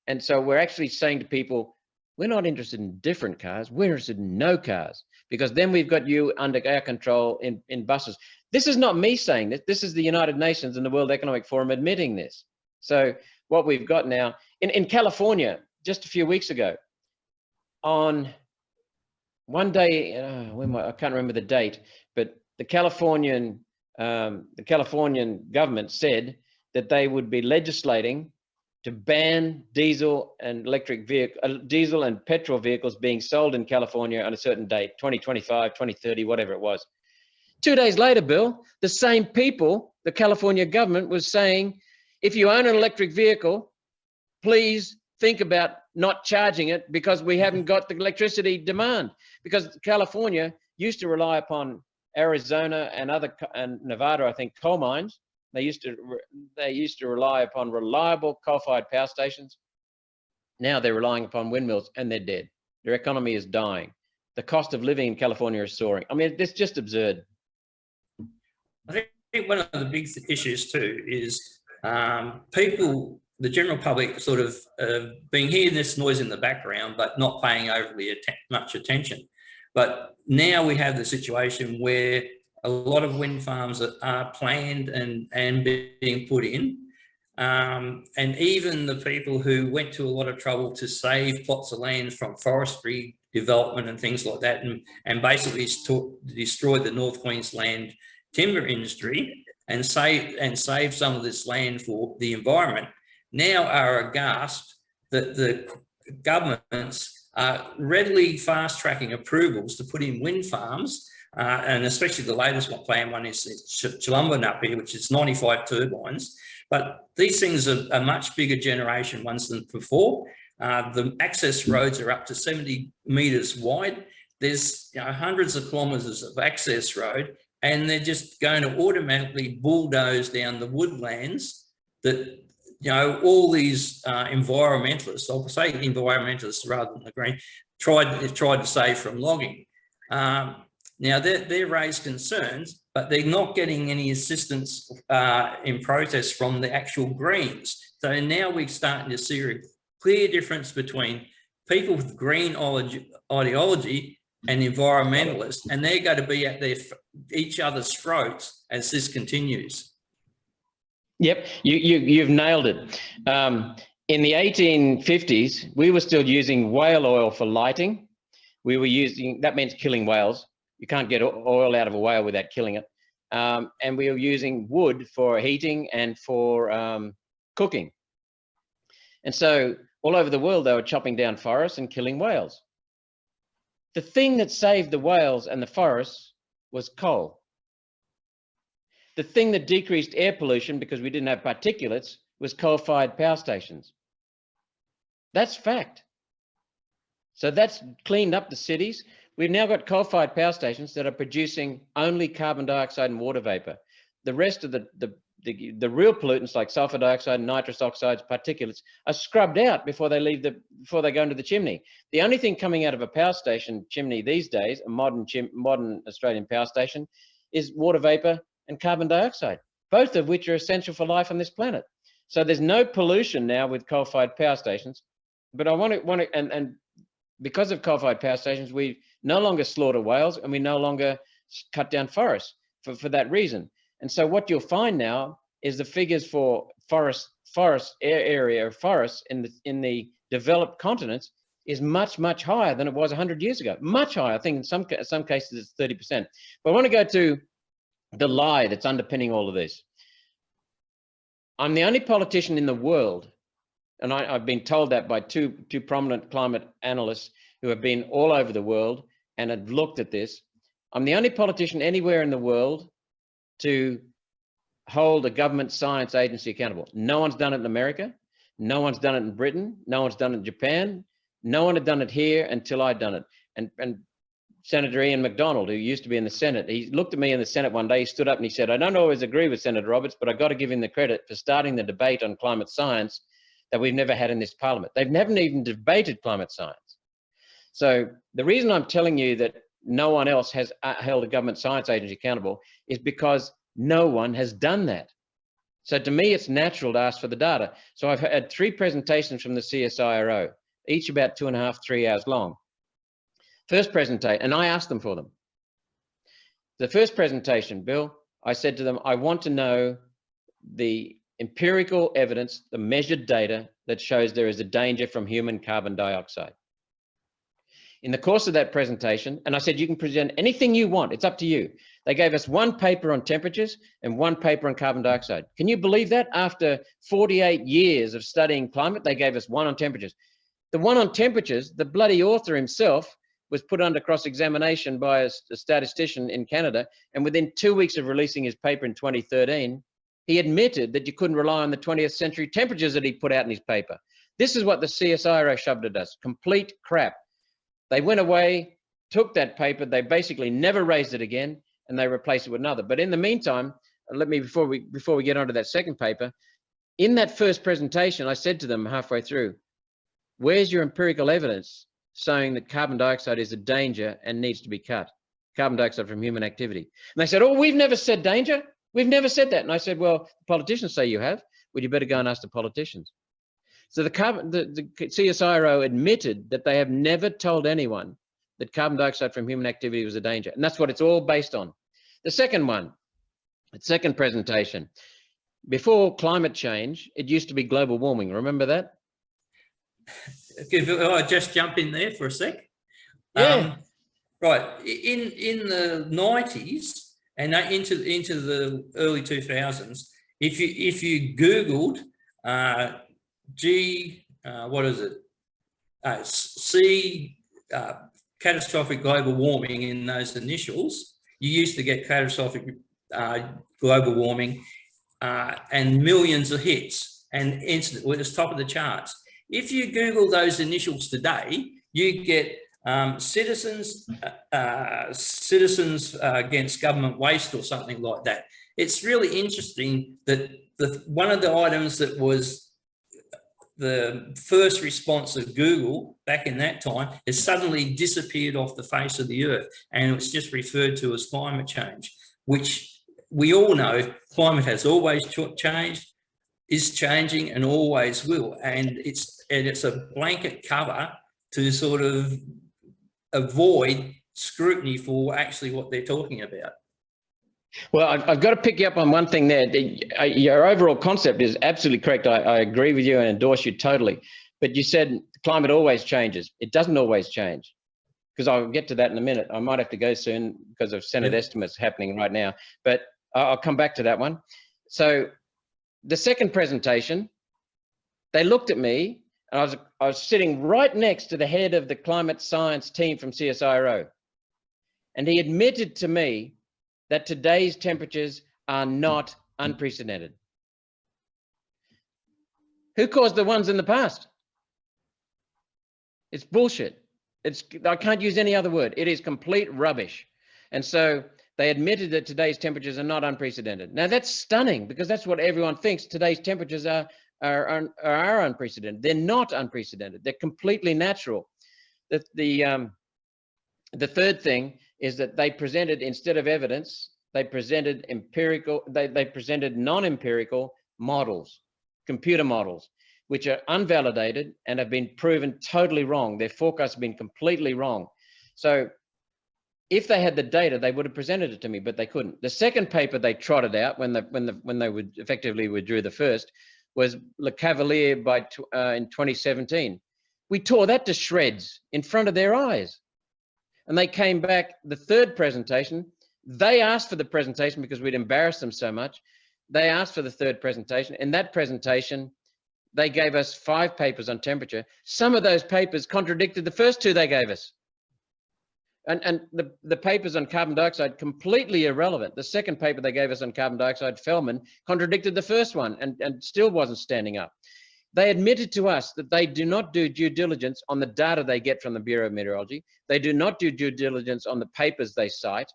And so we're actually saying to people, we're not interested in different cars, we're interested in no cars, because then we've got you under our control in buses. This is not me saying this. This is the United Nations and the World Economic Forum admitting this. So what we've got now, in California, just a few weeks ago, on one day, I can't remember the date, but the Californian government said that they would be legislating to ban diesel and petrol vehicles being sold in California on a certain date, 2025, 2030, whatever it was. 2 days later, Bill, the same people, the California government was saying, if you own an electric vehicle, please think about not charging it because we haven't got the electricity demand. Because California used to rely upon Arizona and Nevada, I think, coal mines. They used to rely upon reliable coal-fired power stations. Now they're relying upon windmills, and they're dead. Their economy is dying. The cost of living in California is soaring. I mean, it's just absurd. I think one of the big issues too is people, the general public, sort of being hearing this noise in the background, but not paying overly much attention. But now we have the situation where a lot of wind farms are planned and being put in. And even the people who went to a lot of trouble to save plots of land from forestry development and things like that, and basically destroyed the North Queensland timber industry and save some of this land for the environment, now are aghast that the governments are readily fast-tracking approvals to put in wind farms. And especially the latest one is Chilumba up here, which is 95 turbines. But these things are a much bigger generation ones than before. The access roads are up to 70 metres wide. There's hundreds of kilometres of access road, and they're just going to automatically bulldoze down the woodlands that, all these environmentalists, I'll say environmentalists rather than the green, tried to save from logging. Now, they raised concerns, but they're not getting any assistance in protest from the actual Greens. So now we're starting to see a clear difference between people with green ideology and environmentalists, and they're going to be at each other's throats as this continues. Yep, you've nailed it. In the 1850s, we were still using whale oil for lighting. We were using, that means killing whales. You can't get oil out of a whale without killing it. And we were using wood for heating and for cooking. And so all over the world, they were chopping down forests and killing whales. The thing that saved the whales and the forests was coal. The thing that decreased air pollution, because we didn't have particulates, was coal-fired power stations. That's fact. So that's cleaned up the cities. We've now got coal-fired power stations that are producing only carbon dioxide and water vapor. The rest of the real pollutants like sulfur dioxide, nitrous oxides, particulates are scrubbed out before they go into the chimney. The only thing coming out of a power station chimney these days, a modern Australian power station, is water vapor and carbon dioxide, both of which are essential for life on this planet. So there's no pollution now with coal-fired power stations. But I want to, and because of coal-fired power stations, we no longer slaughter whales and we no longer cut down forests for that reason. And so what you'll find now is the figures for area of forests in the developed continents is much, much higher than it was 100 years ago. Much higher. I think in some cases it's 30%. But I want to go to the lie that's underpinning all of this. I'm the only politician in the world, and I've been told that by two prominent climate analysts who have been all over the world and have looked at this. I'm the only politician anywhere in the world to hold a government science agency accountable. No one's done it in America. No one's done it in Britain. No one's done it in Japan. No one had done it here until I'd done it. And Senator Ian MacDonald, who used to be in the Senate, he looked at me in the Senate one day, he stood up and he said, I don't always agree with Senator Roberts, but I got to give him the credit for starting the debate on climate science that we've never had in this parliament. They've never even debated climate science. So the reason I'm telling you that no one else has held a government science agency accountable is because no one has done that. So to me, it's natural to ask for the data. So I've had 3 presentations from the CSIRO, each about 2.5, 3 hours long. First presentation, and I asked them for them. The first presentation, Bill, I said to them, I want to know the empirical evidence, the measured data that shows there is a danger from human carbon dioxide. In the course of that presentation, and I said, you can present anything you want, it's up to you. They gave us 1 paper on temperatures and 1 paper on carbon dioxide. Can you believe that? After 48 years of studying climate, they gave us 1 on temperatures. The 1 on temperatures, the bloody author himself was put under cross-examination by a statistician in Canada, and within 2 weeks of releasing his paper in 2013, he admitted that you couldn't rely on the 20th century temperatures that he put out in his paper. This is what the CSIRO shoved at us, complete crap. They went away, took that paper, they basically never raised it again, and they replaced it with another. But in the meantime, before we get onto that second paper, in that first presentation, I said to them halfway through, where's your empirical evidence showing that carbon dioxide is a danger and needs to be cut? Carbon dioxide from human activity. And they said, oh, we've never said danger. We've never said that. And I said, well, the politicians say you have. Well, you better go and ask the politicians. So the CSIRO admitted that they have never told anyone that carbon dioxide from human activity was a danger. And that's what it's all based on. The second one, the second presentation, before climate change, it used to be global warming. Remember that? I just jump in there for a sec. Yeah. Right. In the 90s and into the early 2000s, if you Googled catastrophic global warming in those initials, you used to get catastrophic global warming and millions of hits and instant, well, it's top of the charts. If you Google those initials today, you get citizens against government waste or something like that. It's really interesting that one of the items that was the first response of Google back in that time has suddenly disappeared off the face of the earth, and it's just referred to as climate change, which we all know climate has always changed, is changing, and always will. And it's a blanket cover to sort of avoid scrutiny for actually what they're talking about. Well, I've got to pick you up on one thing there. Your overall concept is absolutely correct. I agree with you and endorse you totally. But you said climate always changes. It doesn't always change, because I'll get to that in a minute. I might have to go soon because of Senate estimates happening right now, but I'll come back to that one. So the second presentation, they looked at me, and I was sitting right next to the head of the climate science team from CSIRO, and he admitted to me that today's temperatures are not unprecedented. Who caused the ones in the past? It's bullshit. I can't use any other word. It is complete rubbish. And so they admitted that today's temperatures are not unprecedented. Now that's stunning, because that's what everyone thinks. Today's temperatures are unprecedented. They're not unprecedented. They're completely natural. The third thing is that they presented, instead of evidence, they presented they presented non-empirical models, computer models, which are unvalidated and have been proven totally wrong. Their forecasts have been completely wrong. So if they had the data, they would have presented it to me, but they couldn't. The second paper they trotted out when they would effectively withdrew the first was Le Cavalier in 2017. We tore that to shreds in front of their eyes. And they came back, the third presentation, they asked for the presentation because we'd embarrassed them so much. They asked for the third presentation. In that presentation, they gave us 5 papers on temperature. Some of those papers contradicted the first 2 they gave us. And the papers on carbon dioxide, completely irrelevant. The second paper they gave us on carbon dioxide, Feldman, contradicted the first one and still wasn't standing up. They admitted to us that they do not do due diligence on the data they get from the Bureau of Meteorology. They do not do due diligence on the papers they cite.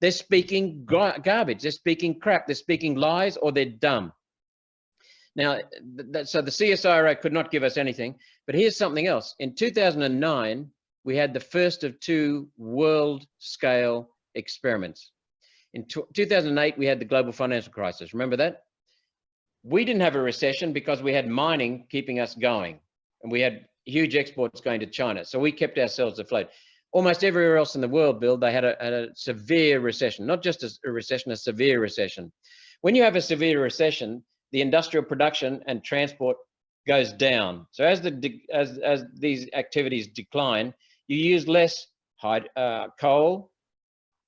They're speaking garbage. They're speaking crap. They're speaking lies, or they're dumb. Now, so the CSIRO could not give us anything. But here's something else. In 2009, we had the first of two world-scale experiments. In 2008, we had the global financial crisis. Remember that? We didn't have a recession because we had mining keeping us going, and we had huge exports going to China. So we kept ourselves afloat. Almost everywhere else in the world, Bill, they had a severe recession, not just a recession, a severe recession. When you have a severe recession, the industrial production and transport goes down. So as these activities decline, you use less coal,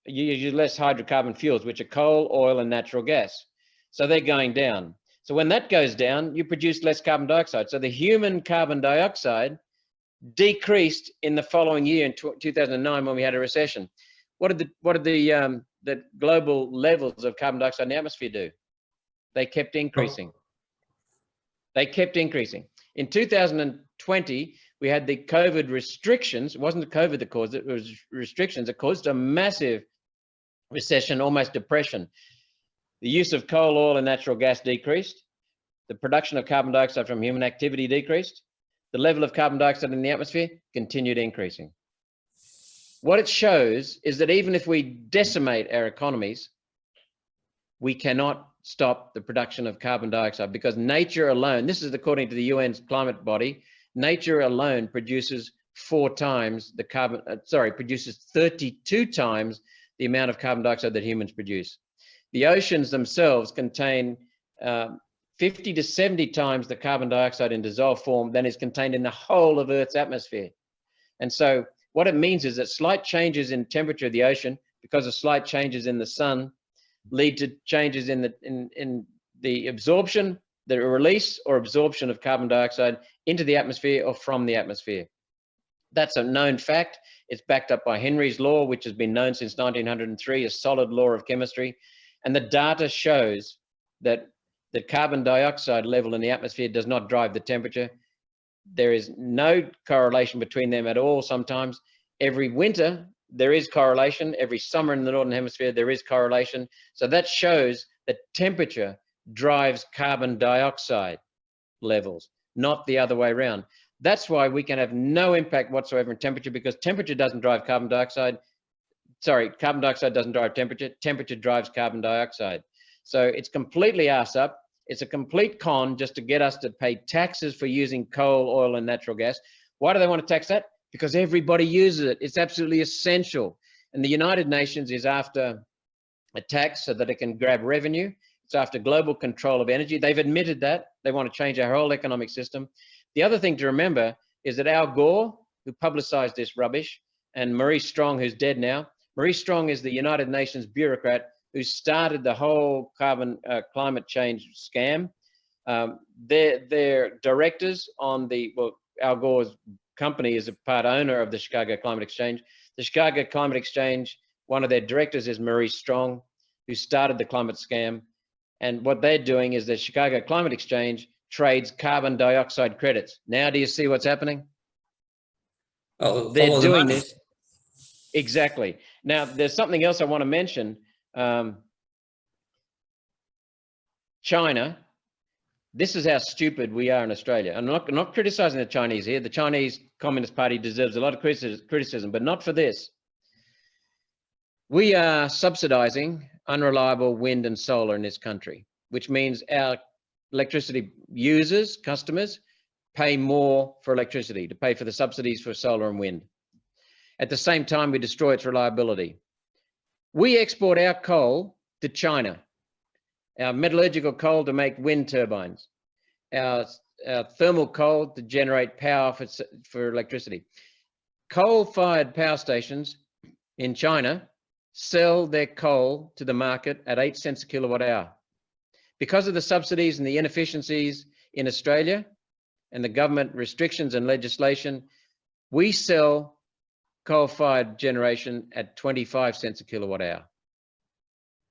you use less hydrocarbon fuels, which are coal, oil, and natural gas. So they're going down. So when that goes down, you produce less carbon dioxide. So the human carbon dioxide decreased in the following year in 2009 when we had a recession. What did the global levels of carbon dioxide in the atmosphere do? They kept increasing. They kept increasing. In 2020, we had the COVID restrictions. It wasn't the COVID that caused it, it was restrictions. It caused a massive recession, almost depression. The use of coal, oil, and natural gas decreased. The production of carbon dioxide from human activity decreased. The level of carbon dioxide in the atmosphere continued increasing. What it shows is that even if we decimate our economies, we cannot stop the production of carbon dioxide, because nature alone, this is according to the UN's climate body, nature alone produces produces 32 times the amount of carbon dioxide that humans produce. The oceans themselves contain 50 to 70 times the carbon dioxide in dissolved form than is contained in the whole of Earth's atmosphere. And so what it means is that slight changes in temperature of the ocean, because of slight changes in the sun, lead to changes in the absorption, the release or absorption of carbon dioxide into the atmosphere or from the atmosphere. That's a known fact. It's backed up by Henry's law, which has been known since 1903, a solid law of chemistry. And the data shows that the carbon dioxide level in the atmosphere does not drive the temperature. There is no correlation between them at all. Sometimes every winter, there is correlation. Every summer in the Northern Hemisphere, there is correlation. So that shows that temperature drives carbon dioxide levels, not the other way around. That's why we can have no impact whatsoever in temperature, because temperature doesn't drive carbon dioxide. Sorry, carbon dioxide doesn't drive temperature. Temperature drives carbon dioxide. So it's completely arse up. It's a complete con just to get us to pay taxes for using coal, oil, and natural gas. Why do they want to tax that? Because everybody uses it. It's absolutely essential. And the United Nations is after a tax so that it can grab revenue. It's after global control of energy. They've admitted that. They want to change our whole economic system. The other thing to remember is that Al Gore, who publicized this rubbish, and Maurice Strong, who's dead now. Maurice Strong is the United Nations bureaucrat who started the whole climate change scam. They're directors on Al Gore's company is a part owner of the Chicago Climate Exchange. The Chicago Climate Exchange, one of their directors is Maurice Strong, who started the climate scam. And what they're doing is the Chicago Climate Exchange trades carbon dioxide credits. Now, do you see what's happening? Oh, they're doing this. Exactly. Now, there's something else I want to mention. China, this is how stupid we are in Australia. I'm not criticizing the Chinese here. The Chinese Communist Party deserves a lot of criticism, but not for this. We are subsidizing unreliable wind and solar in this country, which means our electricity users, customers, pay more for electricity to pay for the subsidies for solar and wind. At the same time, we destroy its reliability. We export our coal to China, our metallurgical coal to make wind turbines, our thermal coal to generate power for electricity. Coal-fired power stations in China sell their coal to the market at 8 cents a kilowatt hour. Because of the subsidies and the inefficiencies in Australia and the government restrictions and legislation, we sell coal-fired generation at 25 cents a kilowatt hour.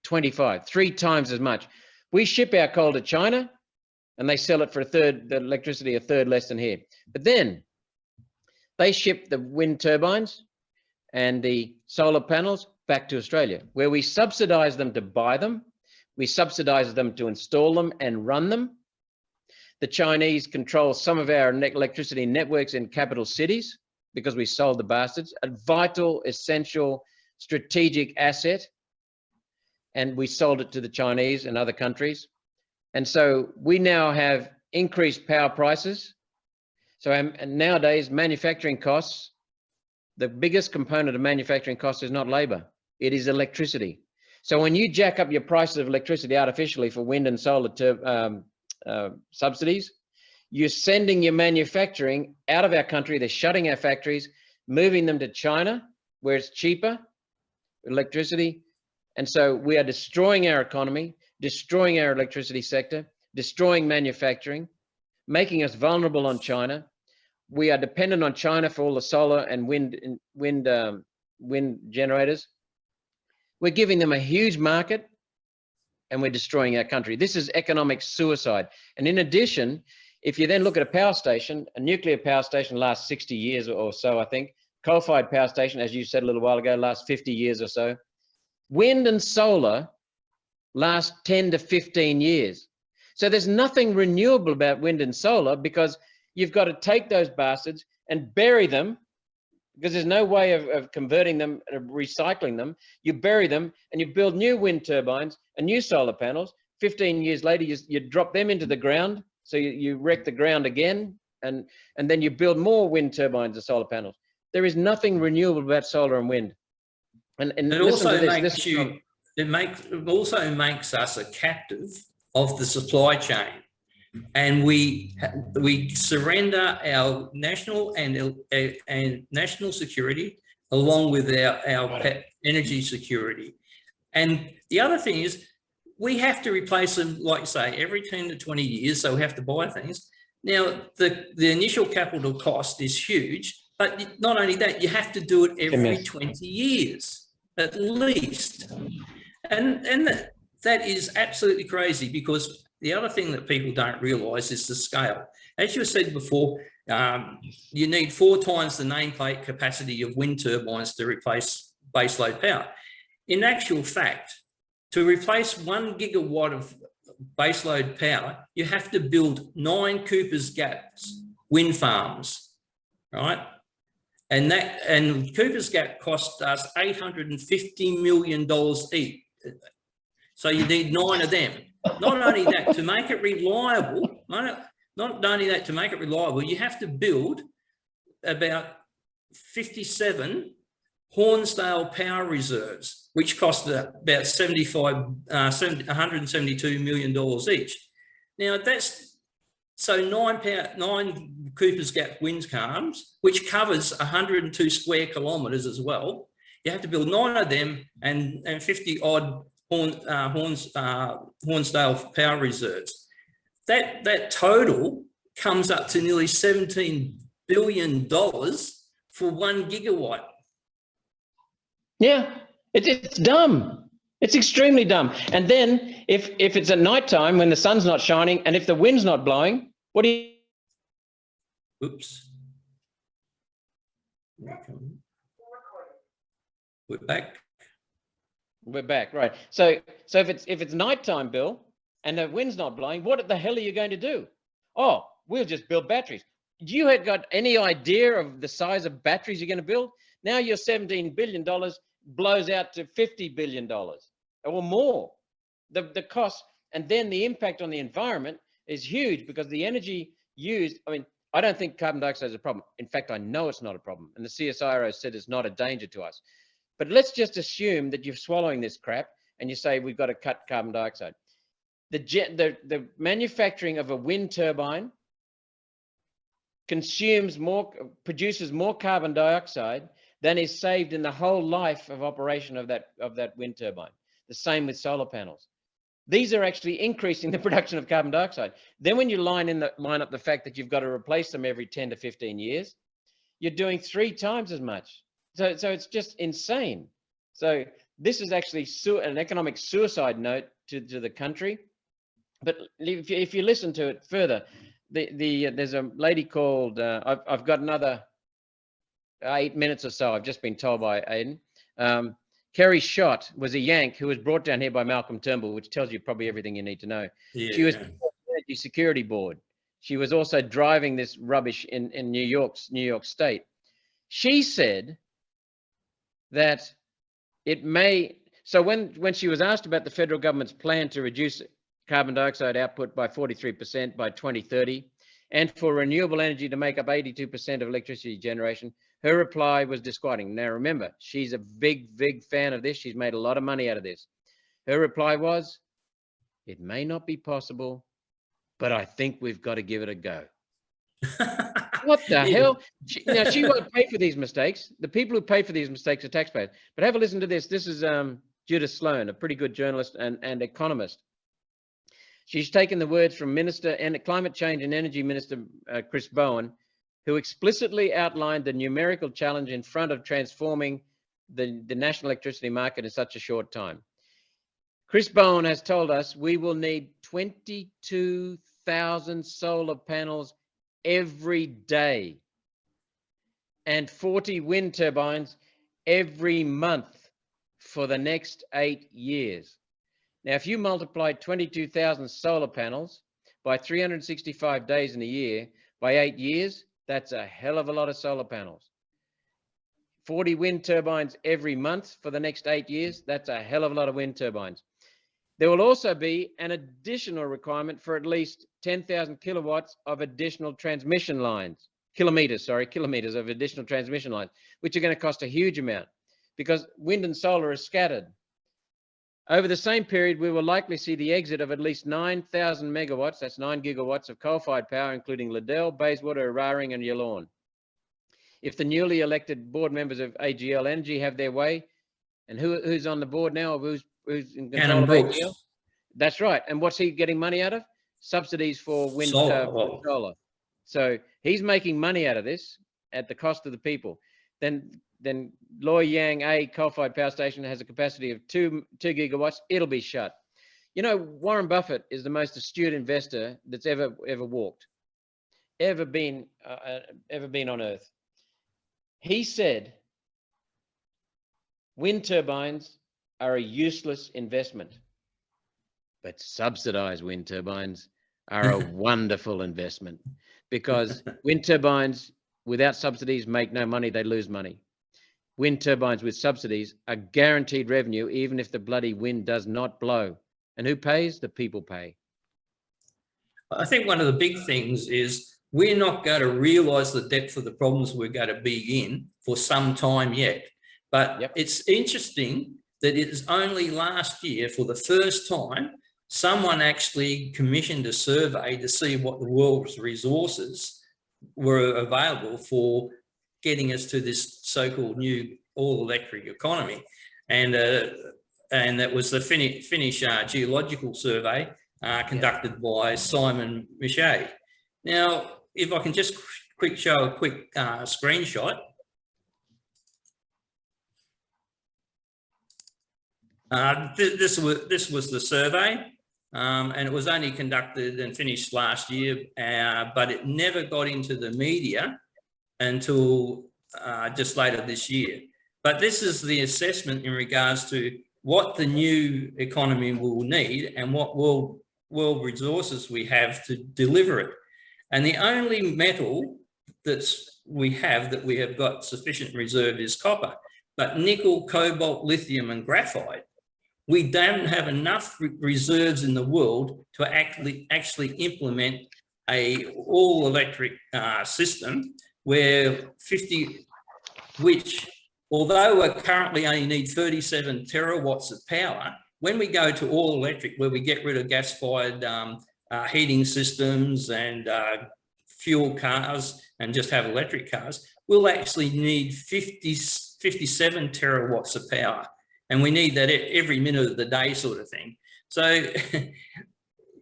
25, 3 times as much. We ship our coal to China and they sell it for the electricity a third less than here. But then they ship the wind turbines and the solar panels back to Australia, where we subsidize them to buy them. We subsidize them to install them and run them. The Chinese control some of our electricity networks in capital cities because we sold the bastards, a vital, essential, strategic asset, and we sold it to the Chinese and other countries. And so we now have increased power prices. So and nowadays, manufacturing costs, the biggest component of manufacturing costs is not labor, it is electricity. So when you jack up your prices of electricity artificially for wind and solar subsidies, you're sending your manufacturing out of our country. They're shutting our factories, moving them to China, where it's cheaper electricity. And so we are destroying our economy, destroying our electricity sector, destroying manufacturing, making us vulnerable on China. We are dependent on China for all the solar and wind generators. We're giving them a huge market, and we're destroying our country. This is economic suicide. And in addition, if you then look at a power station, a nuclear power station lasts 60 years or so, I think. Coal-fired power station, as you said a little while ago, lasts 50 years or so. Wind and solar last 10 to 15 years. So there's nothing renewable about wind and solar, because you've got to take those bastards and bury them, because there's no way of converting them, recycling them. You bury them and you build new wind turbines and new solar panels. 15 years later, you drop them into the ground. So you wreck the ground again, and then you build more wind turbines and solar panels. There is nothing renewable about solar and wind. And it also makes us a captive of the supply chain. And we surrender our national and national security along with our energy security. And the other thing is, we have to replace them, like say, every 10 to 20 years. So we have to buy things. Now, the initial capital cost is huge, but not only that, you have to do it every 20 years at least. And that is absolutely crazy, because the other thing that people don't realise is the scale. As you said before, you need 4 times the nameplate capacity of wind turbines to replace baseload power. In actual fact, to replace 1 gigawatt of baseload power, you have to build 9 Cooper's Gaps wind farms, right? And Cooper's Gap cost us $850 million each. So you need 9 of them. Not only that, to make it reliable, you have to build about 57 Hornsdale power reserves, which cost about $172 million each. Now that's so 9 Cooper's Gap wind farms, which covers 102 square kilometres as well. You have to build 9 of them and 50 odd Hornsdale power reserves. That total comes up to nearly $17 billion for 1 gigawatt. Yeah, it's dumb. It's extremely dumb. And then if it's at night time when the sun's not shining and if the wind's not blowing, what do you... Oops. We're back. We're back, right. So if it's nighttime, Bill, and the wind's not blowing, what the hell are you going to do? Oh, we'll just build batteries. You had got any idea of the size of batteries you're going to build? Now your $17 billion blows out to $50 billion or more. The cost, and then the impact on the environment is huge, because the energy used, I mean, I don't think carbon dioxide is a problem. In fact, I know it's not a problem. And the CSIRO said it's not a danger to us. But let's just assume that you're swallowing this crap and you say we've got to cut carbon dioxide. The manufacturing of a wind turbine produces more carbon dioxide than is saved in the whole life of operation of that wind turbine. The same with solar panels. These are actually increasing the production of carbon dioxide. Then when you line up the fact that you've got to replace them every 10 to 15 years, you're doing 3 times as much. So it's just insane. So this is actually an economic suicide note to the country. But if you listen to it further, there's a lady called, I've got another 8 minutes or so, I've just been told by Aidan. Kerry Schott was a Yank who was brought down here by Malcolm Turnbull, which tells you probably everything you need to know. Yeah. She was on the Energy Security Board. She was also driving this rubbish in New York State. She said that it may, so when she was asked about the federal government's plan to reduce carbon dioxide output by 43% by 2030, and for renewable energy to make up 82% of electricity generation, her reply was disquieting. Now remember, she's a big fan of this. She's made a lot of money out of this. Her reply was, it may not be possible, but I think we've got to give it a go. What the hell? Now, she won't pay for these mistakes. The people who pay for these mistakes are taxpayers. But have a listen to this. This is Judith Sloan, a pretty good journalist and economist. She's taken the words from Minister and Climate Change and Energy Minister Chris Bowen, who explicitly outlined the numerical challenge in front of transforming the national electricity market in such a short time. Chris Bowen has told us we will need 22,000 solar panels every day and 40 wind turbines every month for the next 8 years. Now, if you multiply 22,000 solar panels by 365 days in a year by 8 years, that's a hell of a lot of solar panels. 40 wind turbines every month for the next 8 years, that's a hell of a lot of wind turbines. There will also be an additional requirement for at least 10,000 kilowatts of additional transmission lines, kilometers of additional transmission lines, which are going to cost a huge amount because wind and solar are scattered. Over the same period, we will likely see the exit of at least 9,000 megawatts, that's 9 gigawatts of coal-fired power, including Liddell, Bayswater, Eraring, and Yallourn. If the newly elected board members of AGL Energy have their way, and who's on the board now, or who's in control of AGL? That's right. And what's he getting money out of? Subsidies for wind solar. So he's making money out of this at the cost of the people. Then Loy Yang A coal-fired power station has a capacity of 2 gigawatts. It'll be shut. You know, Warren Buffett is the most astute investor that's ever walked, ever been on Earth. He said, wind turbines are a useless investment, but subsidized wind turbines are a wonderful investment because wind turbines without subsidies make no money, they lose money. Wind turbines with subsidies are guaranteed revenue even if the bloody wind does not blow. And who pays? The people pay. I think one of the big things is we're not going to realise the depth of the problems we're going to be in for some time yet. But It's interesting that it is only last year, for the first time, someone actually commissioned a survey to see what the world's resources were available for getting us to this so-called new all-electric economy. And that was the Finnish geological survey conducted by Simon Miche. Now, if I can just show a quick screenshot. This was the survey, and it was only conducted and finished last year, but it never got into the media until just later this year. But this is the assessment in regards to what the new economy will need and what world resources we have to deliver it. And the only metal that we have got sufficient reserve is copper. But nickel, cobalt, lithium, and graphite, we don't have enough reserves in the world to actually implement a all-electric system which, although we currently only need 37 terawatts of power, when we go to all-electric, where we get rid of gas-fired heating systems and fuel cars and just have electric cars, we'll actually need 57 terawatts of power. And we need that every minute of the day sort of thing. So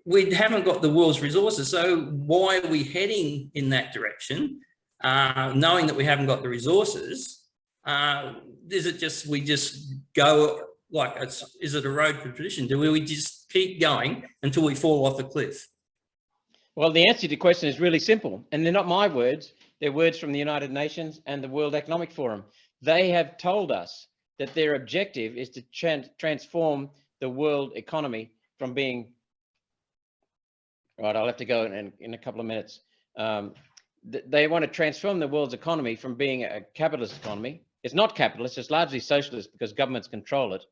we haven't got the world's resources. So why are we heading in that direction, knowing that we haven't got the resources? Is it just we just go like is it a road to perdition? Do we just keep going until we fall off the cliff? Well, the answer to the question is really simple. And they're not my words. They're words from the United Nations and the World Economic Forum. They have told us that their objective is to transform the world economy from being, right, I'll have to go in a couple of minutes. they want to transform the world's economy from being a capitalist economy. It's not capitalist, it's largely socialist because governments control it.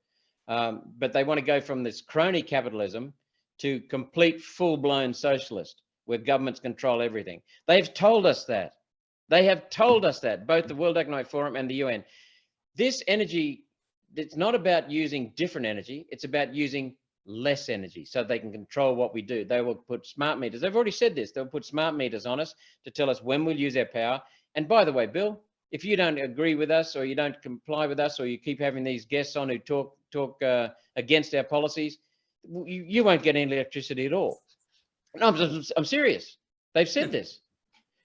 But they want to go from this crony capitalism to complete full-blown socialist, where governments control everything. They've told us that. They have told us that, both the World Economic Forum and the UN. This energy, it's not about using different energy, it's about using less energy so they can control what we do. They will put smart meters. They've already said this. They'll put smart meters on us to tell us when we'll use our power. And by the way, Bill, if you don't agree with us or you don't comply with us or you keep having these guests on who talk against our policies, you won't get any electricity at all. No, I'm serious. They've said this.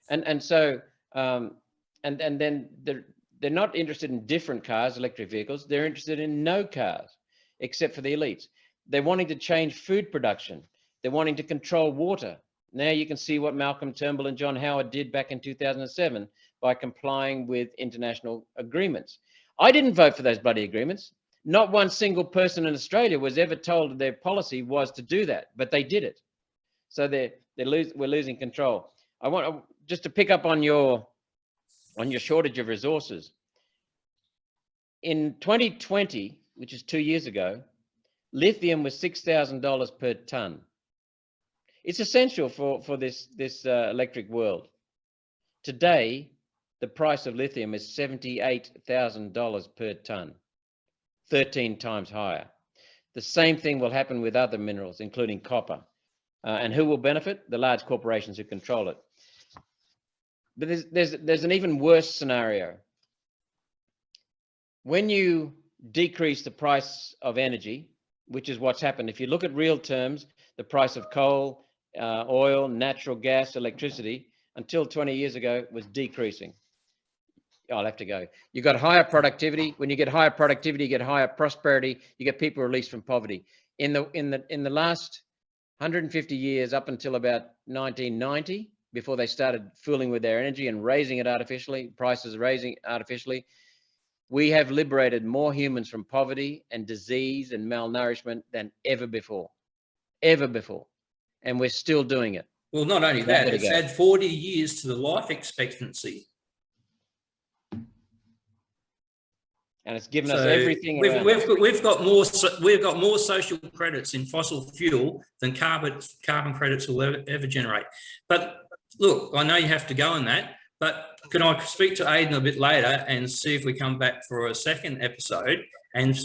And so then they're not interested in different cars, electric vehicles. They're interested in no cars, except for the elites. They're wanting to change food production. They're wanting to control water. Now you can see what Malcolm Turnbull and John Howard did back in 2007 by complying with international agreements. I didn't vote for those bloody agreements. Not one single person in Australia was ever told their policy was to do that, but they did it. So we're losing control. I want just to pick up on your shortage of resources. In 2020, which is 2 years ago, lithium was $6,000 per ton. It's essential for this electric world. Today, the price of lithium is $78,000 per ton, 13 times higher. The same thing will happen with other minerals, including copper. And who will benefit? The large corporations who control it. But there's an even worse scenario. When you decrease the price of energy, which is what's happened, if you look at real terms, the price of coal, oil, natural gas, electricity, until 20 years ago was decreasing. I'll have to go. You got higher productivity. When you get higher productivity, you get higher prosperity. You get people released from poverty. In the last 150 years, up until about 1990, before they started fooling with their energy and raising it artificially, prices raising artificially, we have liberated more humans from poverty and disease and malnourishment than ever before. And we're still doing it. Well, not only that, it's had 40 years to the life expectancy. And it's given us everything. We've got more social credits in fossil fuel than carbon credits will ever generate. But look, I know you have to go on that, but can I speak to Aidan a bit later and see if we come back for a second episode and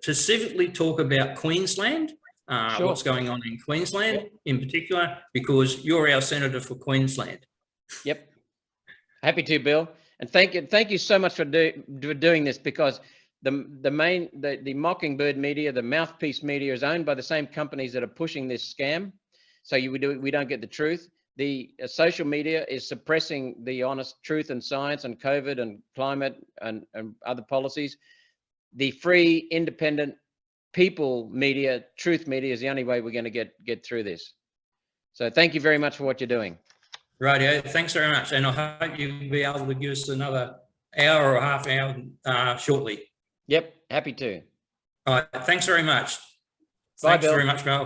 specifically talk about Queensland, Sure. What's going on in Queensland in particular, because you're our senator for Queensland. Yep. Happy to, Bill. And thank you so much for doing this, because the Mockingbird media, the mouthpiece media, is owned by the same companies that are pushing this scam. So we don't get the truth. The social media is suppressing the honest truth and science and COVID and climate and other policies. The free, independent people media, truth media, is the only way we're going to get through this. So thank you very much for what you're doing. Rightio, thanks very much, and I hope you'll be able to give us another hour or half hour shortly. Yep, happy to. All right, thanks very much. Bye, Thanks Bill. very much, Malcolm.